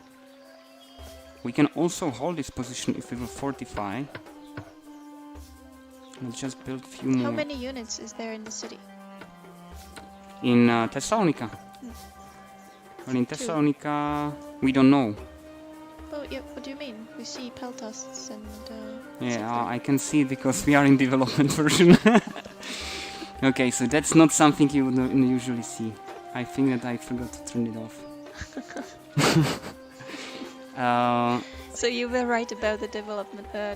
We can also hold this position if we will fortify. Let's just build a few more. How many units is there in the city? In Thessalonica. Well, in Thessalonica, we don't know. Oh, yeah, what do you mean? We see peltasts and... Yeah, I can see it because we are in development version. Okay, so that's not something you would usually see. I think that I forgot to turn it off. So you were right about the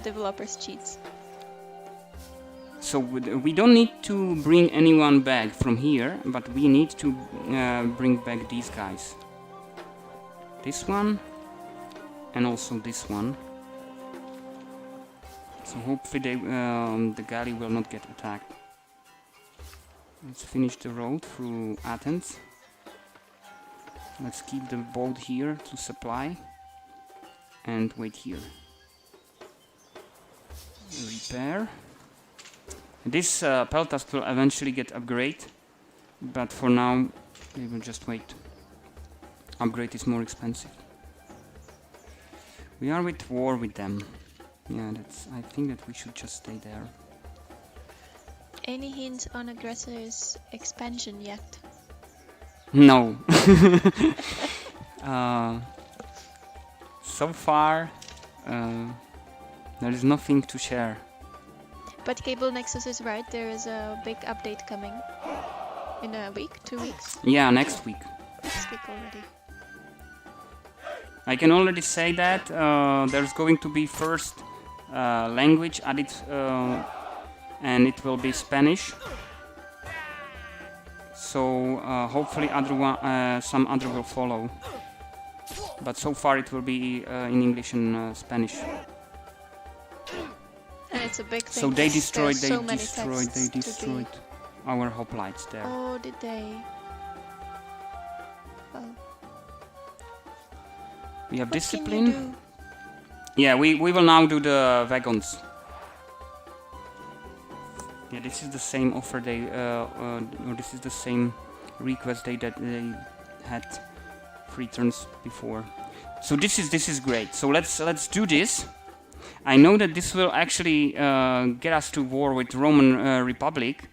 developers' cheats. So we don't need to bring anyone back from here, but we need to bring back these guys. This one, and also this one. So hopefully the galley will not get attacked. Let's finish the road through Athens. Let's keep the boat here to supply. And wait here. Repair. This peltast will eventually get upgrade, but for now we will just wait. Upgrade is more expensive. We are with war with them. Yeah, I think that we should just stay there. Any hints on Aggressors' expansion yet? No. So far, there is nothing to share. But Cable Nexus is right, there is a big update coming. In a week, 2 weeks? Yeah, next week. Next week already. I can already say that there's going to be first language added, and it will be Spanish. So hopefully some other will follow. But so far it will be in English and Spanish. And it's a big thing. So they destroyed destroyed our hoplites there. Oh, did they? Well, We have what discipline. can you do? Yeah, we will now do the wagons. Yeah, this is the same offer or this is the same request that they had 3 turns before. So this is great. So let's do this. I know that this will actually get us to war with Roman Republic,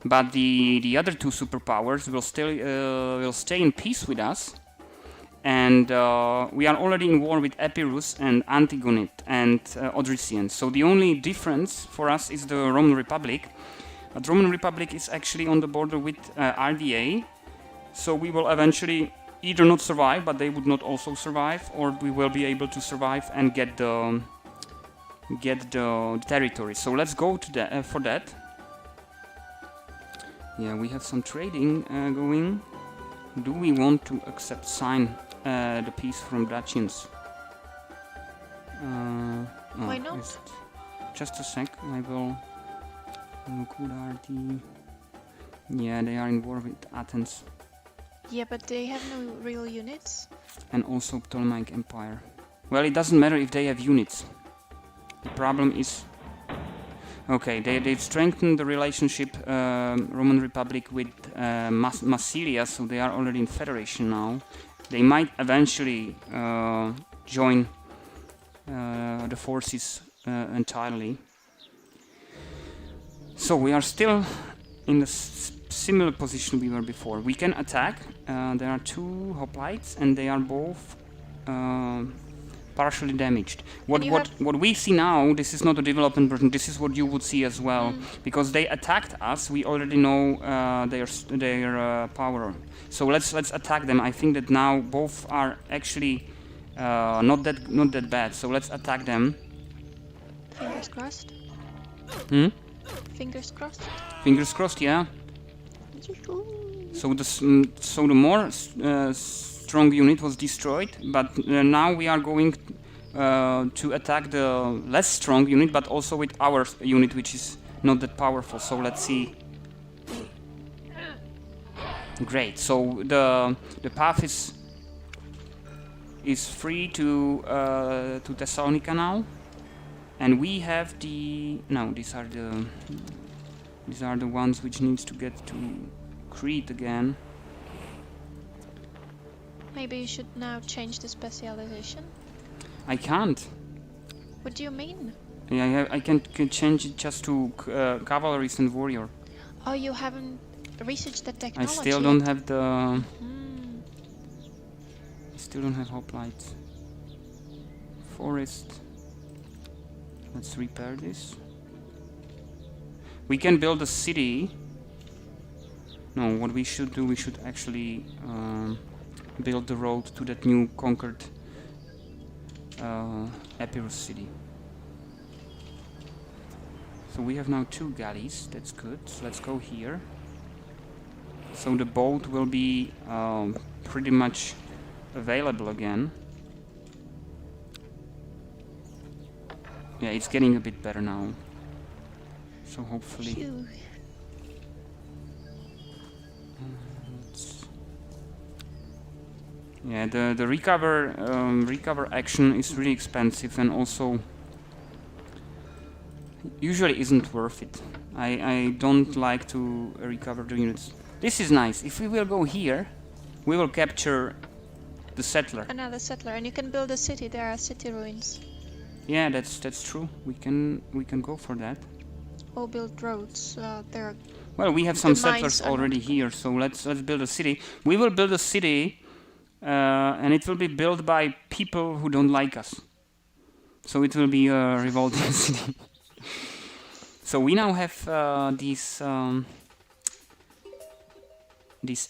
but the other 2 superpowers will stay in peace with us. And we are already in war with Epirus and Antigonid and Odrysians. So the only difference for us is the Roman Republic. But Roman Republic is actually on the border with RDA. So we will eventually either not survive, but they would not also survive, or we will be able to survive and get the territory. So let's go to for that. Yeah, we have some trading going. Do we want to sign the peace from Dacians? Why not? Just a sec, I will look who are the... Yeah, they are in war with Athens. Yeah, but they have no real units. And also Ptolemaic Empire. Well, it doesn't matter if they have units. The problem is... Okay, they've strengthened the relationship Roman Republic with Massilia, so they are already in federation now. They might eventually join the forces entirely. So we are still in the similar position we were before. We can attack. There are 2 hoplites, and they are both partially damaged. What we see now, this is not a development version, this is what you would see as well. Because they attacked us, we already know their power. So let's attack them. I think that now both are actually not that bad. So let's attack them. Fingers crossed. Fingers crossed. Fingers crossed, yeah. So the more strong unit was destroyed, but now we are going to attack the less strong unit, but also with our unit, which is not that powerful. So let's see. Great. So the path is free to Thessalonica now, and we have the these are the ones which needs to get to Crete again. Maybe you should now change the specialization. I can't. What do you mean? Yeah, I can change it just to cavalries and warrior. Oh, you haven't researched the technology. I still don't have the. I still don't have hoplites. Forest. Let's repair this. We can build a city. No, what we should do, we should actually build the road to that new conquered Epirus city. So we have now 2 galleys, that's good. So let's go here. So the boat will be pretty much available again. Yeah, it's getting a bit better now. So hopefully... Phew. Yeah, the recover action is really expensive and also usually isn't worth it. I don't like to recover the units. This is nice. If we will go here, we will capture the settler. Another settler, and you can build a city. There are city ruins. Yeah, that's true. We can go for that. Or build roads. There. Well, we have some settlers already here, so let's build a city. We will build a city. And it will be built by people who don't like us. So it will be a revolting city. So we now have these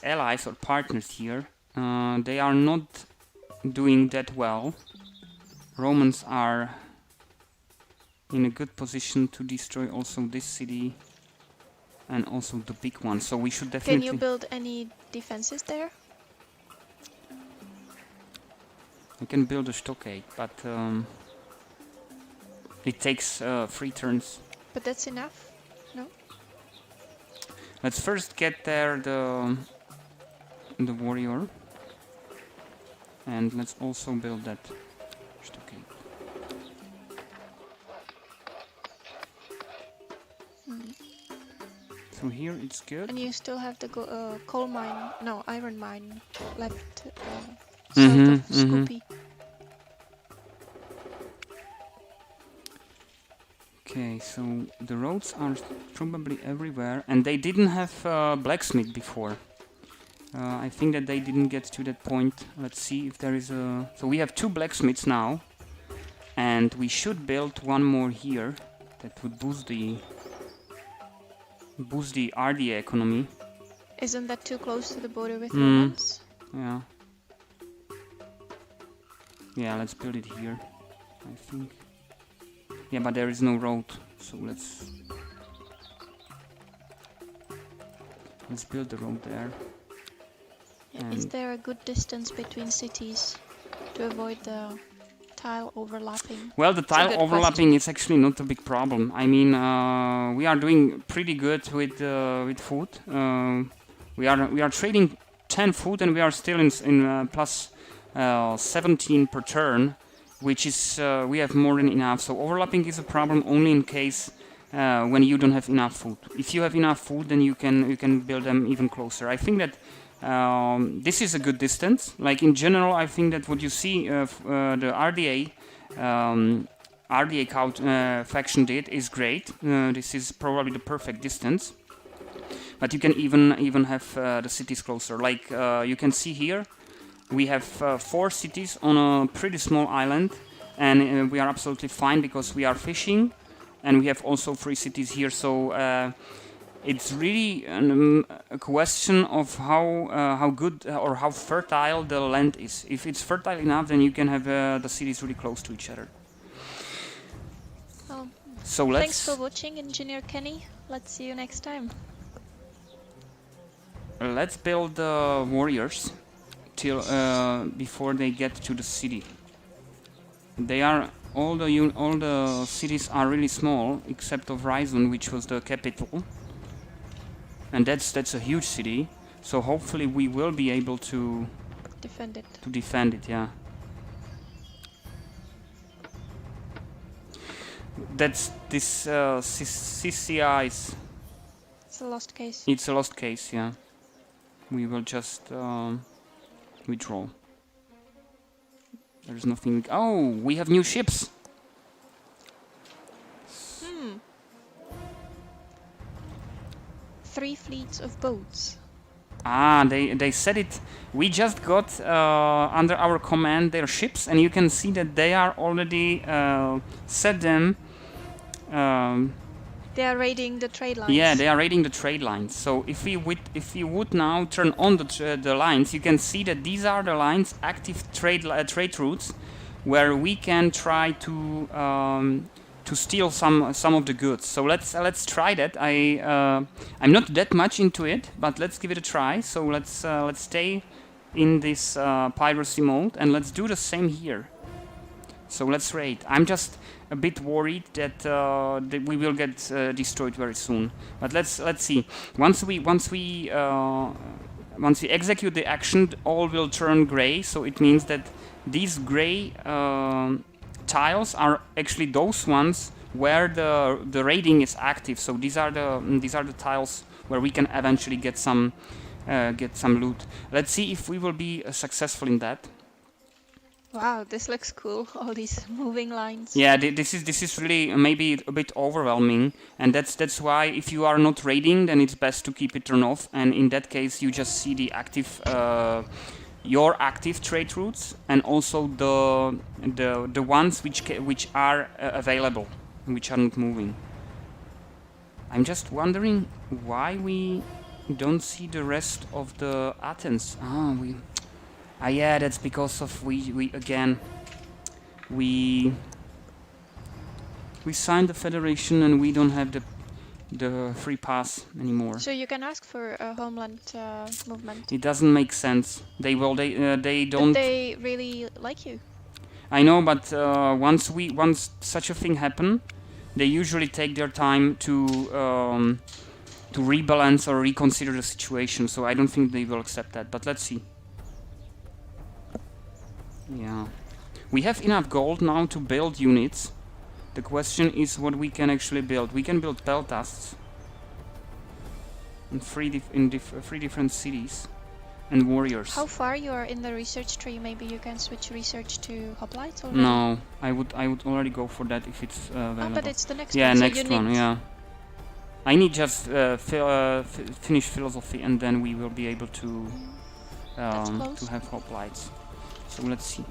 allies or partners here. They are not doing that well. Romans are in a good position to destroy also this city and also the big one. So we should definitely... Can you build any defenses there? I can build a stockade, but it takes 3 turns. But that's enough? No? Let's first get there the warrior. And let's also build that stockade. So here it's good. And you still have the coal mine, no, iron mine left. South of Scoopy. Okay, so the roads are probably everywhere, and they didn't have blacksmith before. I think that they didn't get to that point. Let's see if there is a... So we have 2 blacksmiths now, and we should build one more here. That would boost the RDA economy. Isn't that too close to the border with Romans? Yeah. Yeah, let's build it here, I think. Yeah, but there is no road, so let's build the road there. Yeah, is there a good distance between cities to avoid the tile overlapping? Well, the tile overlapping is actually not a big problem. I mean, we are doing pretty good with food. We are trading 10 food, and we are still in plus 17 per turn, which is we have more than enough. So overlapping is a problem only in case when you don't have enough food. If you have enough food, then you can build them even closer. I think that this is a good distance. Like in general, I think that what you see the RDA faction did is great. This is probably the perfect distance. But you can even have the cities closer. Like you can see here, we have 4 cities on a pretty small island, and we are absolutely fine because we are fishing, and we have also free cities here. So it's really a question of how good or how fertile the land is. If it's fertile enough, then you can have the cities really close to each other. Well, so thanks for watching, Engineer Kenny. Let's see you next time. Let's build warriors till before they get to the city. They are all the cities are really small, except of Ryzun, which was the capital, and that's a huge city. So hopefully we will be able to defend it. Yeah. That's this CCIs. It's a lost case. It's a lost case, yeah. We will just withdraw. There's nothing. Oh, we have new ships. 3 fleets of boats. Ah, they said it. We just got under our command their ships, and you can see that they are already set them. They are raiding the trade lines. Yeah, they are raiding the trade lines. So if we would now turn on the lines, you can see that these are the lines, active trade routes, where we can try to steal some of the goods. So let's try that. I'm not that much into it, but let's give it a try. So let's stay in this piracy mode, and let's do the same here. So let's raid. I'm just a bit worried that we will get destroyed very soon. But let's see. Once we execute the action, all will turn gray. So it means that these gray tiles are actually those ones where the raiding is active. So these are the tiles where we can eventually get some loot. Let's see if we will be successful in that. Wow, this looks cool. All these moving lines. Yeah, this is really maybe a bit overwhelming, and that's why if you are not raiding, then it's best to keep it turned off. And in that case, you just see the active, your active trade routes, and also the ones which are available, which are not moving. I'm just wondering why we don't see the rest of the Athens. Yeah, that's because of we signed the federation and we don't have the free pass anymore. So you can ask for a homeland movement. It doesn't make sense. They don't. But they really like you. I know, but once such a thing happen, they usually take their time to rebalance or reconsider the situation. So I don't think they will accept that. But let's see. Yeah, we have enough gold now to build units. The question is what we can actually build. We can build peltasts in three different cities and warriors. How far you are in the research tree? Maybe you can switch research to hoplites already? No, I would already go for that if it's available. Oh, but it's the next one. Yeah, so next one. Yeah, I need just finish philosophy, and then we will be able to have hoplites. So let's see.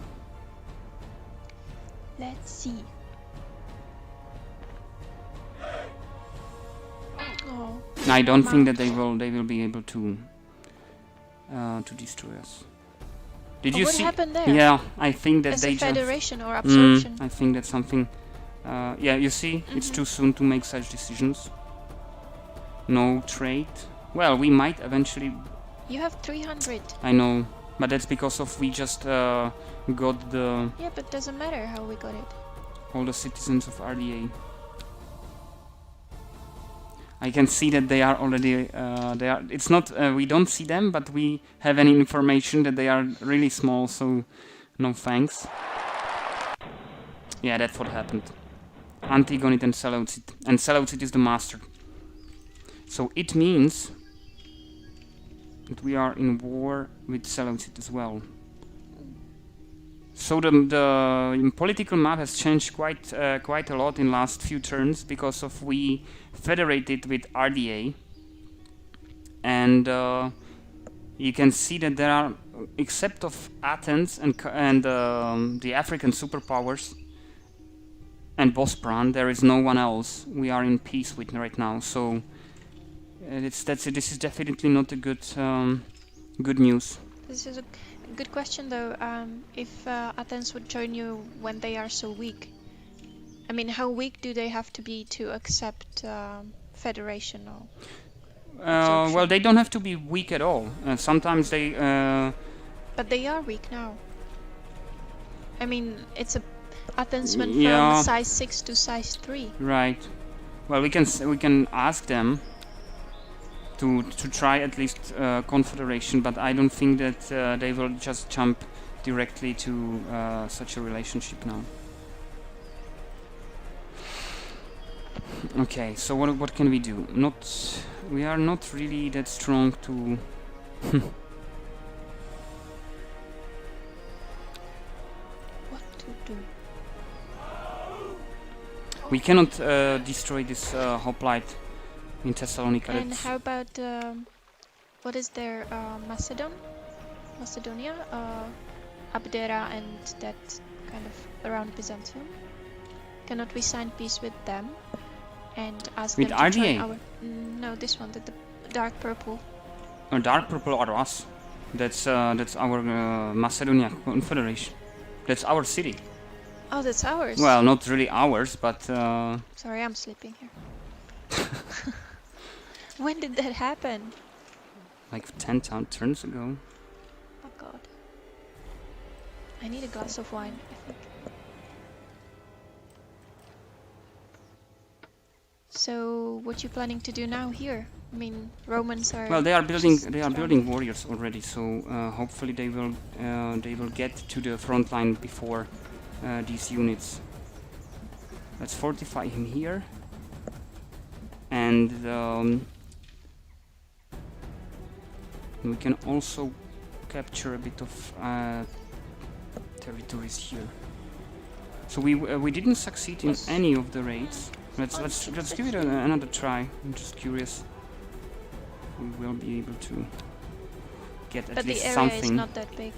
Let's see. Oh. I don't think that they will be able to destroy us. Did you see? What happened there? Yeah, I think that As they a federation or absorption. I think that's something. Yeah, you see, it's too soon to make such decisions. No trade. Well, we might eventually. You have 300. I know. But that's because of we just got the... Yeah, but doesn't matter how we got it. All the citizens of RDA. I can see that they are already... It's not... we don't see them, but we have any information that they are really small, so no thanks. Yeah, that's what happened. Antigonid and Seleucid. And Seleucid is the master. So it means... that we are in war with Seleucid as well. So the political map has changed quite a lot in last few turns because of we federated with RDA, and you can see that there are, except of Athens and the African superpowers, and Bospran. There is no one else we are in peace with right now. So this is definitely not a good news. This is a good question, though. If Athens would join you when they are so weak, I mean, how weak do they have to be to accept federation or absorption? Well, they don't have to be weak at all. Sometimes they. But they are weak now. I mean, it's a Athens went Yeah. from size 6 to size 3. Right. Well, we can ask them to try at least confederation, but I don't think that they will just jump directly to such a relationship now. Okay, so what can we do? We are not really that strong to. What to do? We cannot destroy this hoplite in Thessalonica. And how about what is there? Macedonia, Abdera, and that kind of around Byzantium. Cannot we sign peace with them and ask With them to join RDA? our? No, this one, the dark purple. Dark purple are us. That's our Macedonia Confederation. That's our city. Oh, that's ours. Well, not really ours, but. Sorry, I'm sleeping here. When did that happen? Like 10 turns ago. Oh God. I need a glass of wine, I think. So, what you planning to do now here? I mean, Romans are. Well, they are building just warriors already, so hopefully they will get to the front line before these units. Let's fortify him here, and we can also capture a bit of territories here. So we didn't succeed in any of the raids. Let's give it another try. I'm just curious. We will be able to get at But the least area something. is not that big.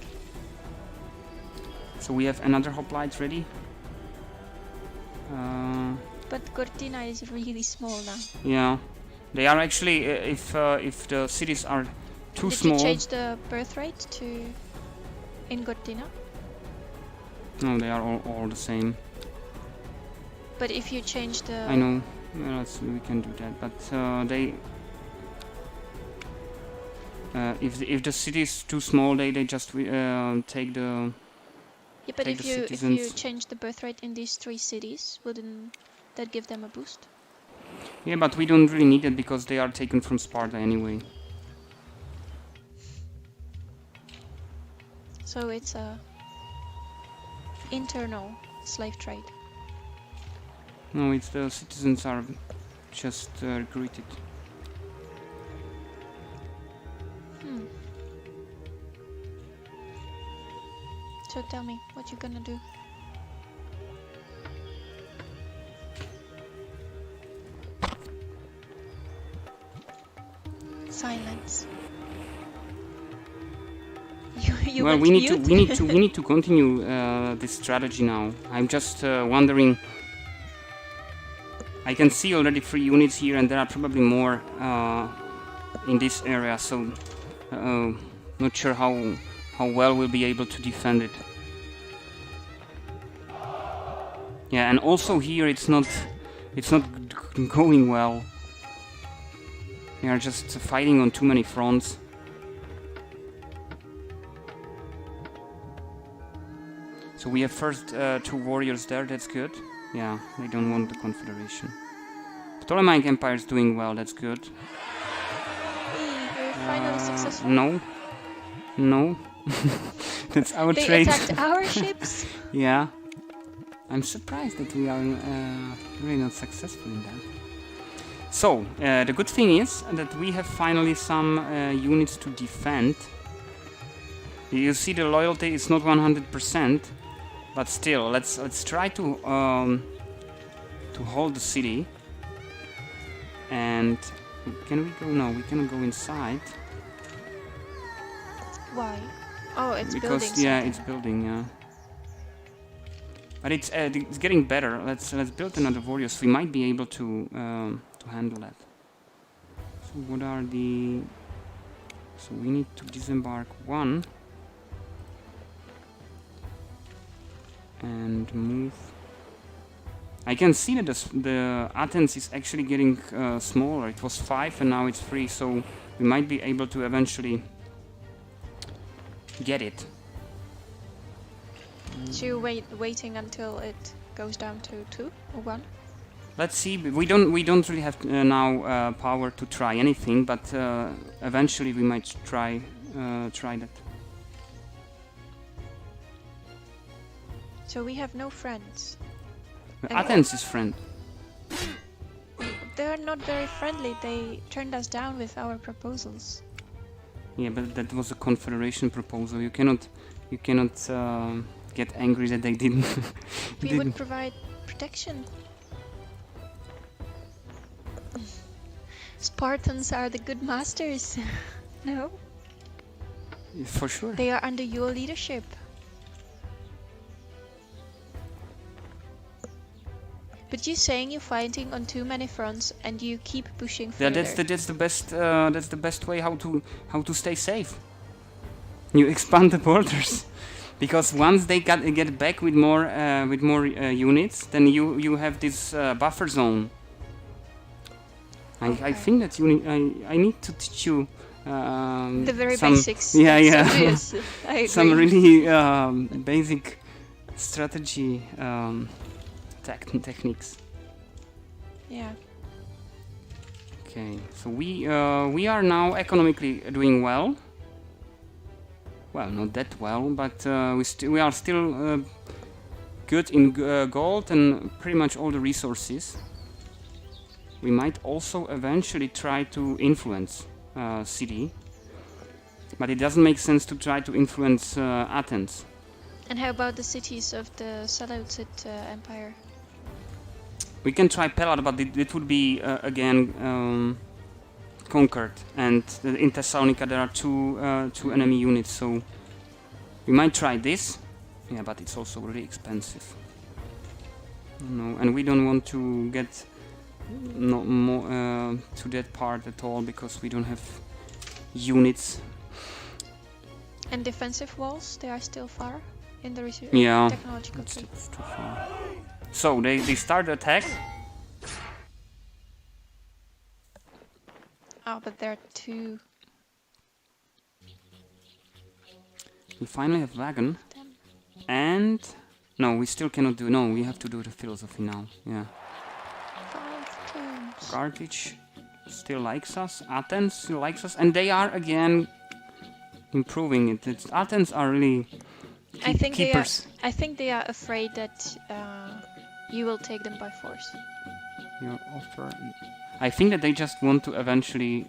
So we have another hoplite ready. But Cortina is really small now. Yeah, they are actually. If the cities are too Did small. you change the birth rate to in Cortina? No, they are all the same. But if you change the. I know. Yeah, we can do that, but they. If the city is too small, they just take the. Yeah, but take if the you citizens. change the birth rate in these 3 cities, wouldn't that give them a boost? Yeah, but we don't really need it because they are taken from Sparta anyway. So it's a internal slave trade. No, it's the citizens are just recruited. So tell me, what you gonna do? Silence. You Well, went we need mute? to we need to continue this strategy now. I'm just wondering. I can see already 3 units here, and there are probably more in this area. So, not sure how well we'll be able to defend it. Yeah, and also here it's not going well. We are just fighting on too many fronts. So we have first 2 warriors there, that's good. Yeah, they don't want the Confederation. Ptolemaic Empire is doing well, that's good. You're finally successful. No. No. That's our They trade. attacked our ships? Yeah. I'm surprised that we are really not successful in that. So, the good thing is that we have finally some units to defend. You see the loyalty is not 100%, but still, let's try to hold the city. And can we go? No, we cannot go inside. Why? Oh, it's Because building yeah, something. it's building. Yeah. But it's getting better. Let's build another warriors. We might be able to handle that. So what are the? So we need to disembark one and move. I can see that the Athens is actually getting smaller. It was 5 and now it's 3, so we might be able to eventually get it. So you're waiting until it goes down to 2 or 1? Let's see. We don't really have now power to try anything, but eventually we might try that. So we have no friends. Athens is friend. They're not very friendly. They turned us down with our proposals. Yeah, but that was a confederation proposal. You cannot get angry that they didn't. We would provide protection. Spartans are the good masters. No? For sure. They are under your leadership. But you're saying you're fighting on too many fronts and you keep pushing further. Yeah, that's the best way how to stay safe. You expand the borders, because once they get back with more units, then you have this buffer zone. Okay. I think that I need to teach you the very some, basics. Yeah, yeah. Obvious. I agree. Some really basic strategy techniques. Yeah. Okay, so we are now economically doing well. Well, not that well, but we are still good in gold and pretty much all the resources. We might also eventually try to influence city, but it doesn't make sense to try to influence Athens. And how about the cities of the Seleucid Empire? We can try Pelat, but it would be again conquered. And in Thessalonica there are two enemy units, so we might try this. Yeah, but it's also really expensive. No, and we don't want to get to that part at all because we don't have units. And defensive walls, they are still far in the technological tree. It's too far. So they start the attack. Oh, but there are 2. We finally have wagon. And no, we still cannot do. No, we have to do the philosophy now. Yeah. Carthage still likes us. Athens still likes us, and they are again improving it. Athens are really keepers. I think they are afraid that you will take them by force. Your offer. I think that they just want to eventually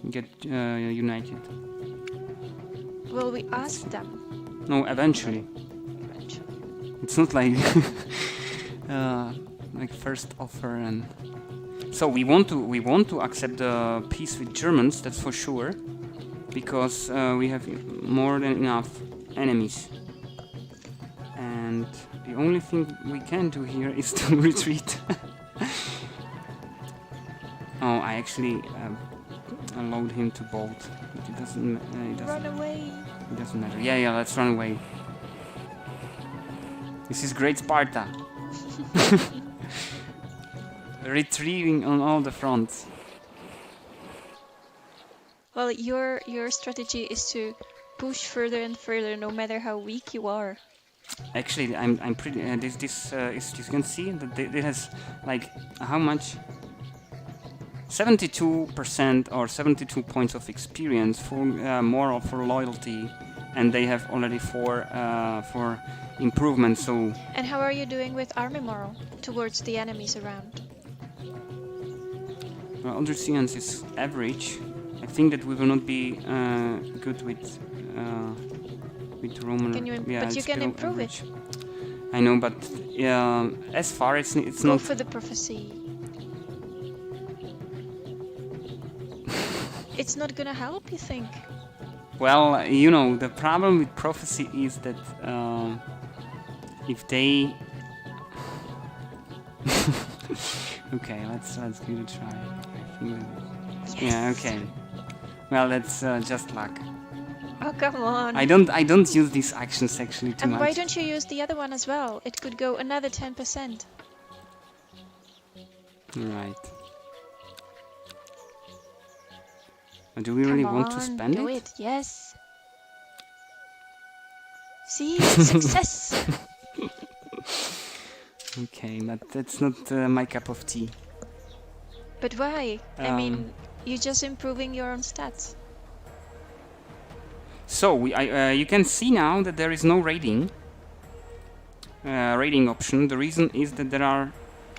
get united. Well, we asked them. No, eventually. It's not like like first offer and. So we want to accept the peace with Germans. That's for sure, because we have more than enough enemies. And the only thing we can do here is to retreat. Oh, I actually allowed him to bolt, but it doesn't. Run away. It doesn't matter. Yeah, let's run away. This is great Sparta. Retrieving on all the fronts. Well, your strategy is to push further and further, no matter how weak you are. Actually, I'm pretty. This is, you can see that it has like how much? 72% or 72 points of experience for moral for loyalty, and they have already 4 for improvement. So. And how are you doing with army moral towards the enemies around? Well, Odrysians is average. I think that we will not be good with Roman. But you can improve average. it. I know, but as far as it's Go not. for the prophecy. It's not gonna help, you think? Well, you know, the problem with prophecy is that if they... Okay, let's give it a try. I think Yes. yeah, okay. Well, that's just luck. Oh, come on. I don't use these actions actually too And much. why don't you use the other one as well? It could go another 10%. Right. Do we really want to spend do it? it? Yes. See? Success! Okay, but that's not my cup of tea. But why? I mean, you're just improving your own stats. So you can see now that there is no raiding option. The reason is that there are...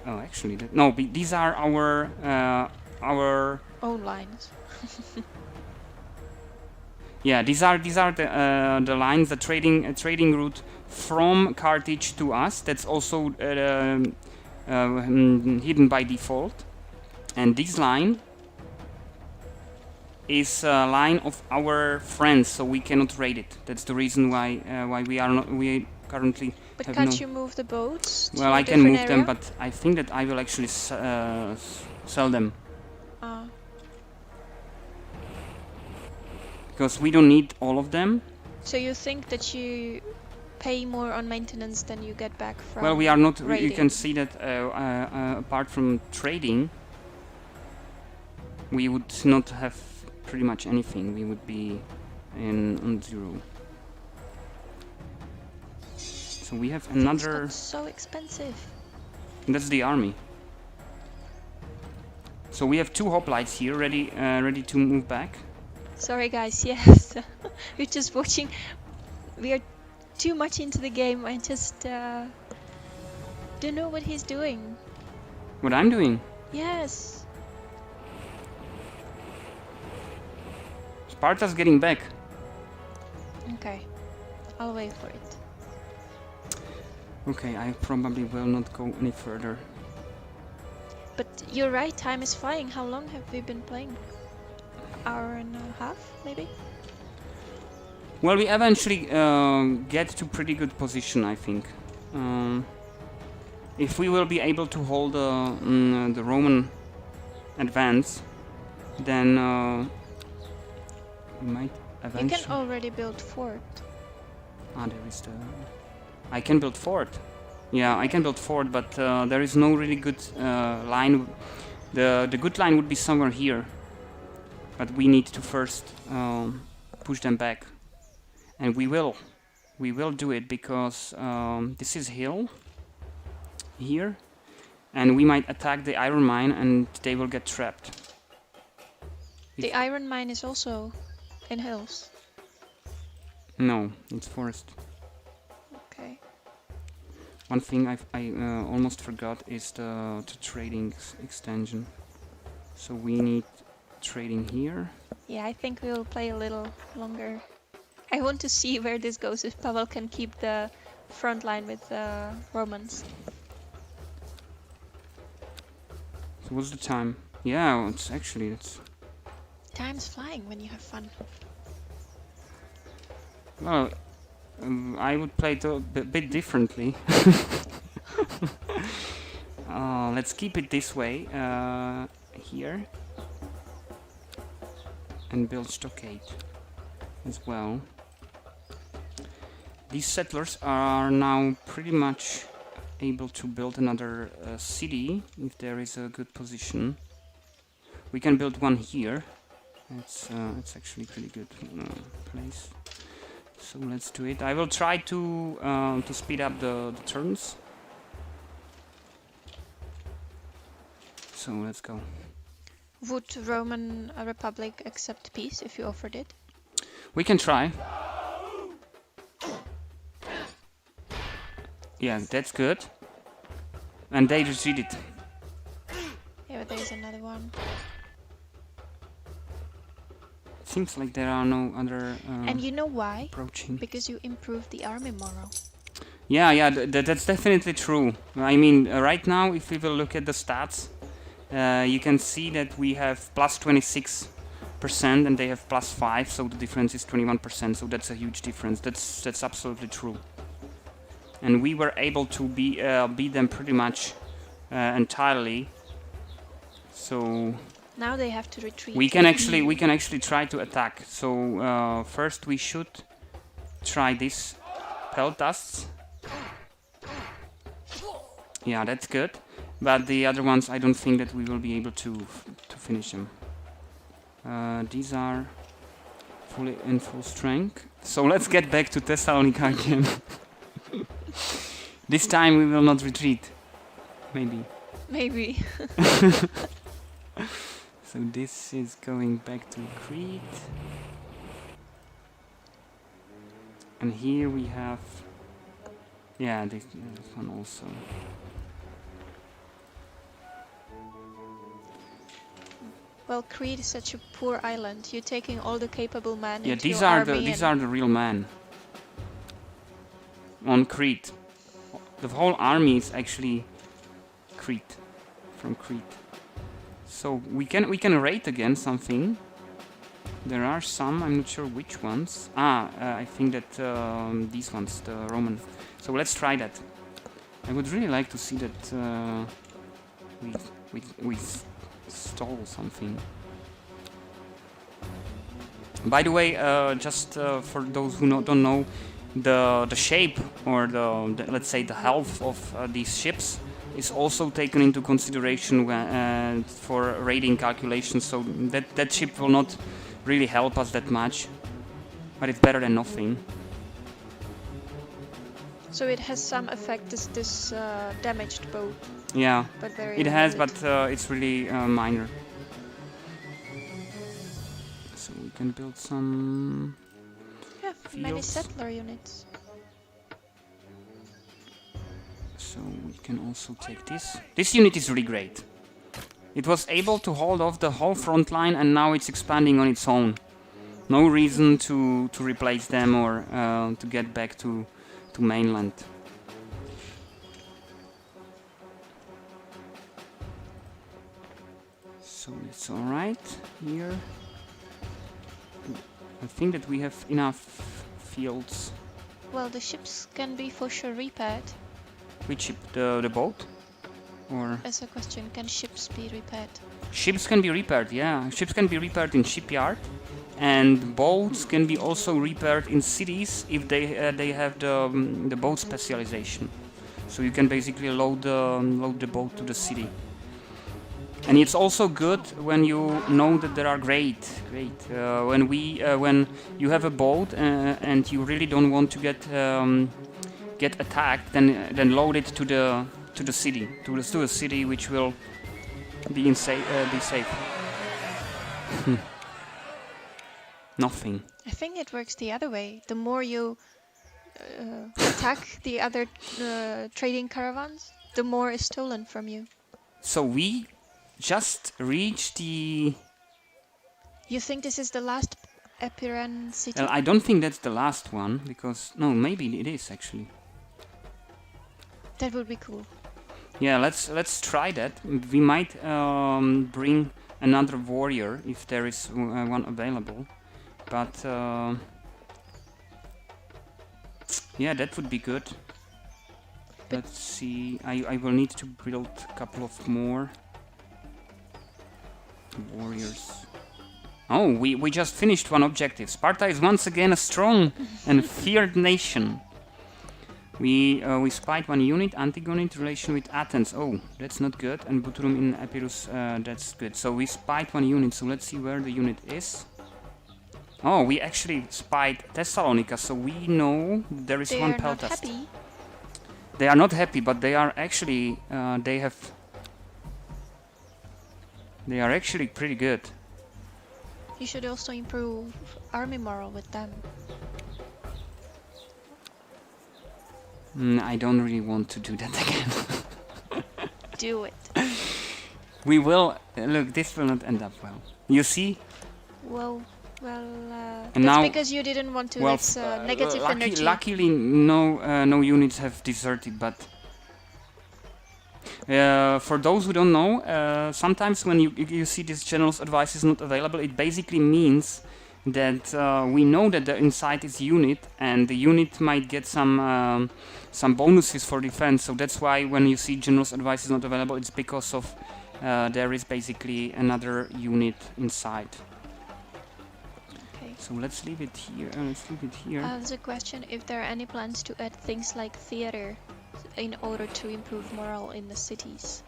Oh, actually, no. These are our own lines. Yeah, these are the lines, the trading route from Carthage to us. That's also hidden by default. And this line is a line of our friends, so we cannot raid it. That's the reason why we currently. But have can't no... you move the boats? Well, I can move them, but I think that I will actually sell them. Because we don't need all of them. So you think that you pay more on maintenance than you get back from... Well, we are not... raiding. You can see that apart from trading, we would not have pretty much anything. We would be on zero. So we have another... Things got so expensive. That's the army. So we have 2 hoplites here ready to move back. Sorry guys, yes. We're just watching. We are too much into the game. I just don't know what he's doing. What I'm doing? Yes. Sparta's getting back. Okay. I'll wait for it. Okay, I probably will not go any further. But you're right, time is flying. How long have we been playing? Hour and a half, maybe? Well, we eventually get to pretty good position, I think. If we will be able to hold the Roman advance, then we might eventually... You can already build fort. Ah, there is the... I can build fort. Yeah, I can build fort, but there is no really good line. The good line would be somewhere here. But we need to first push them back. And we will do it because this is hill here. And we might attack the iron mine and they will get trapped. The iron mine is also in hills. No, it's forest. Okay. One thing I almost forgot is the trading extension. So we need trading here. Yeah, I think we'll play a little longer. I want to see where this goes, if Pavel can keep the front line with the Romans. So what's the time? Yeah, it's actually... Time's flying when you have fun. Well, I would play it a bit differently. Let's keep it this way, here. And build stockade as well. These settlers are now pretty much able to build another city if there is a good position. We can build one here. It's actually pretty good place. So let's do it. I will try to speed up the turns. So let's go. Would Roman Republic accept peace if you offered it? We can try. Yeah, that's good. And they retreated. Yeah, but there's another one. Seems like there are no other and you know why? Approaching. Because you improved the army morale. Yeah, that's definitely true. I mean, right now, if we will look at the stats, you can see that we have plus 26% and they have plus 5, so the difference is 21%. So that's a huge difference. That's absolutely true. and we were able to beat them pretty much entirely. So now they have to retreat. We can actually try to attack. So first we should try this peltasts. Yeah, that's good. But the other ones, I don't think that we will be able to finish them. These are fully in full strength. So let's get back to Thessalonica again. This time we will not retreat. Maybe. Maybe. So this is going back to Crete. And here we have... Yeah, this one also. Well, Crete is such a poor island. You're taking all the capable men Yeah, into these your are army these are the real men. On Crete. The whole army is actually Crete. From Crete. So we can rate again something. There are some, I'm not sure which ones. I think that these ones, the Roman. So let's try that. I would really like to see that we stole something. By the way, just for those who don't know, the shape or the let's say the health of these ships is also taken into consideration when, for rating calculations. So that ship will not really help us that much, but it's better than nothing. So it has some effect, this damaged boat. Yeah, but very it has, limited. but it's really minor. So we can build some... Yeah, many fields. settler units. So we can also take this. This unit is really great. It was able to hold off the whole front line, and now it's expanding on its own. No reason to replace them or to get back to mainland. So it's alright here. I think that we have enough fields. Well, the ships can be for sure repaired. Which ship? The boat? Or As a question, can ships be repaired? ships can be repaired, yeah. Ships can be repaired in shipyard, and boats can be also repaired in cities if they have the boat specialization. So you can basically load the boat to the city. And it's also good when you know that there are great. When you have a boat and you really don't want to get attacked, then load it to the city, to a city which will be safe. Nothing. I think it works the other way. The more you attack the other trading caravans, the more is stolen from you. So we just reached the... You think this is the last Epiran city? Well, I don't think that's the last one, because... No, maybe it is, actually. That would be cool. Yeah, let's try that. We might bring another warrior, if there is one available. But... yeah, that would be good. Let's see... I will need to build a couple of more warriors. Oh, we just finished one objective. Sparta is once again a strong and feared nation. We spied one unit, Antigonid relation with Athens. Oh, that's not good. And Buturum in Epirus, that's good. So we spied one unit, so let's see where the unit is. Oh, we actually spied Thessalonica, so we know there is one peltast. They are not happy. They are not happy, but they are actually, they are actually pretty good. You should also improve army morale with them. I don't really want to do that again. Do it. We will... look, this will not end up well. You see? Well, And that's now, because you didn't want to let negative energy. Luckily, no units have deserted, but... for those who don't know, sometimes when you see this general's advice is not available, it basically means that we know that the inside is unit, and the unit might get some bonuses for defense. So that's why when you see general's advice is not available, it's because of there is basically another unit inside. Okay. So let's leave it here. There's a question if there are any plans to add things like theater in order to improve morale in the cities.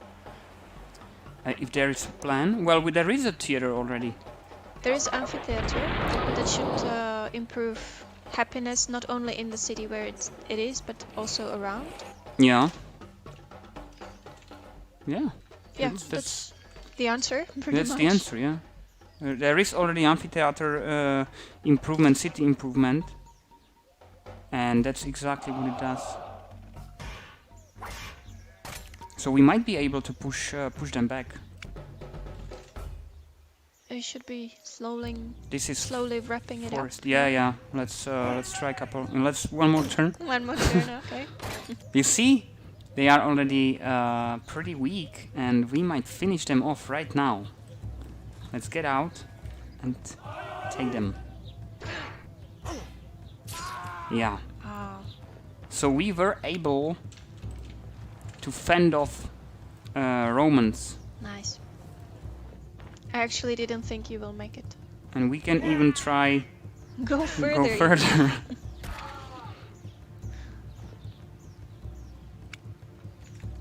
If there is a plan, well, there is a theater already. There is amphitheater that should improve happiness not only in the city where it is, but also around. Yeah. Yeah. Yeah, that's the answer. That's the answer. Yeah. There is already amphitheater improvement, city improvement, and that's exactly what it does. So we might be able to push them back. It should be slowly. This is slowly wrapping it up. Yeah. Let's try a couple. One more turn. One more turn. Okay. You see, they are already pretty weak, and we might finish them off right now. Let's get out and take them. Yeah. So we were able to fend off Romans. Nice. I actually didn't think you will make it. And we can even try go further.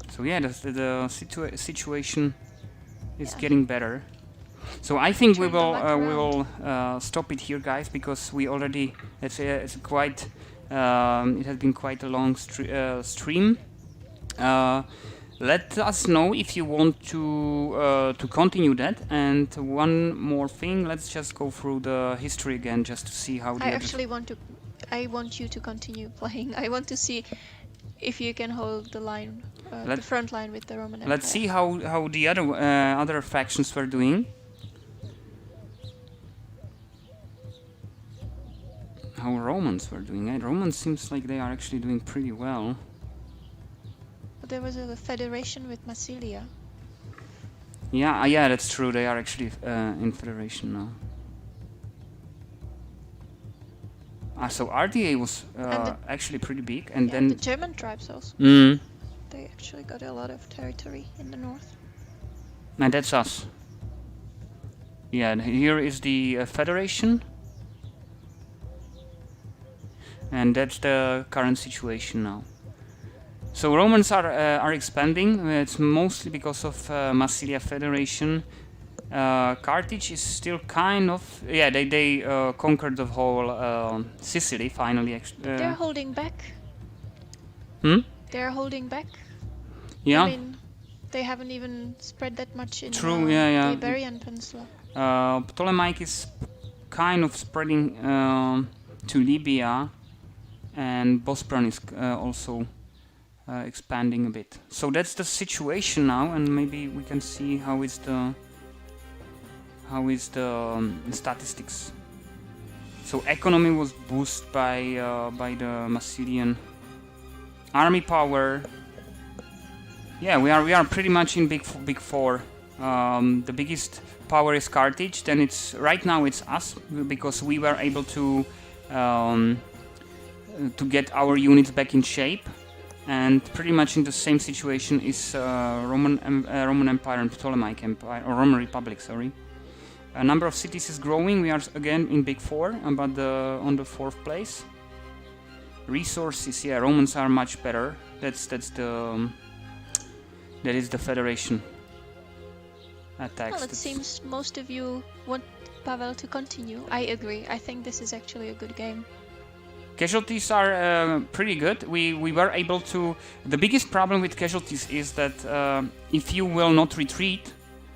So yeah, the situation is getting better. So I think we will stop it here, guys, because we already it's quite it has been quite a long stream. Let us know if you want to continue that. And one more thing, let's just go through the history again, just to see how. I want you to continue playing. I want to see if you can hold the line, the front line with the Roman Empire. Let's see how the other factions were doing. How Romans were doing. Romans seems like they are actually doing pretty well. There was a federation with Massilia. Yeah, that's true. They are actually in federation now. So RDA was actually pretty big, and then the German tribes also. They actually got a lot of territory in the north. And that's us. Yeah, and here is the federation, and that's the current situation now. So Romans are expanding. It's mostly because of Massilia Federation. Carthage is still kind of they conquered the whole Sicily finally. They're holding back. They're holding back. Yeah. I mean, they haven't even spread that much in the Iberian Peninsula. Ptolemaic is kind of spreading to Libya, and Bosporus is also expanding a bit. So that's the situation now, and maybe we can see how is the statistics. So economy was boosted by the Massilian army power. Yeah, we are pretty much in big four. The biggest power is Carthage. Then right now it's us, because we were able to get our units back in shape. And pretty much in the same situation is Roman Empire and Ptolemaic Empire, or Roman Republic, sorry. A number of cities is growing. We are again in big four, but on the 4th place. Resources, yeah, Romans are much better. That is the federation attacks. Well, it seems most of you want Pavel to continue. I agree. I think this is actually a good game. Casualties are pretty good. We were able to. The biggest problem with casualties is that if you will not retreat,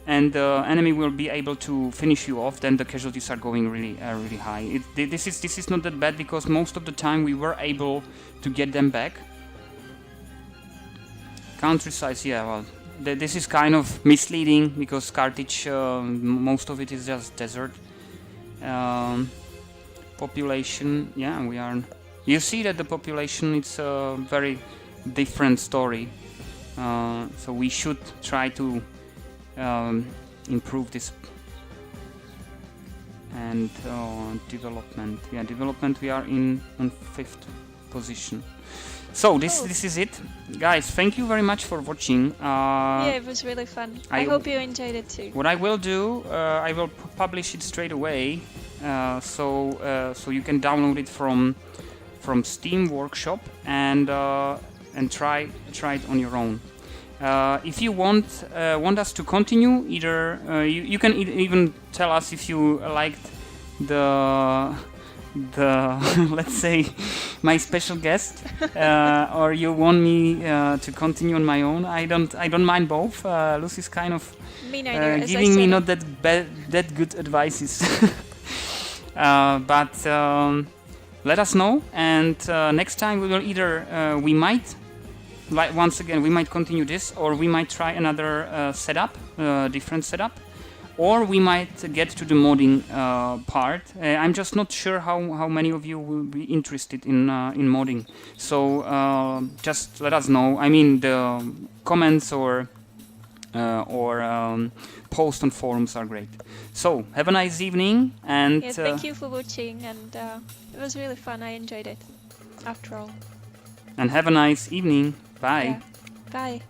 and the enemy will be able to finish you off, then the casualties are going really high. This is not that bad, because most of the time we were able to get them back. Country size, yeah, well, this is kind of misleading, because Carthage, most of it is just desert. Population, yeah, we are. You see that the population, it's a very different story. So we should try to improve this. And development. Yeah, development. We are in on 5th position. So this is it, guys. Thank you very much for watching. Yeah, it was really fun. I hope you enjoyed it too. What I will do, I will publish it straight away, so you can download it from Steam Workshop and try it on your own. If you want us to continue, either you can even tell us if you liked the let's say my special guest, or you want me to continue on my own. I don't mind both. Lucy's kind of me neither, giving me not that good advices. But let us know, and next time we will either we might, like once again, we might continue this, or we might try another setup, different setup. Or we might get to the modding part. I'm just not sure how many of you will be interested in modding. So just let us know. I mean, the comments or posts on forums are great. So have a nice evening, and yeah, thank you for watching, and it was really fun. I enjoyed it, after all. And have a nice evening. Bye. Yeah. Bye.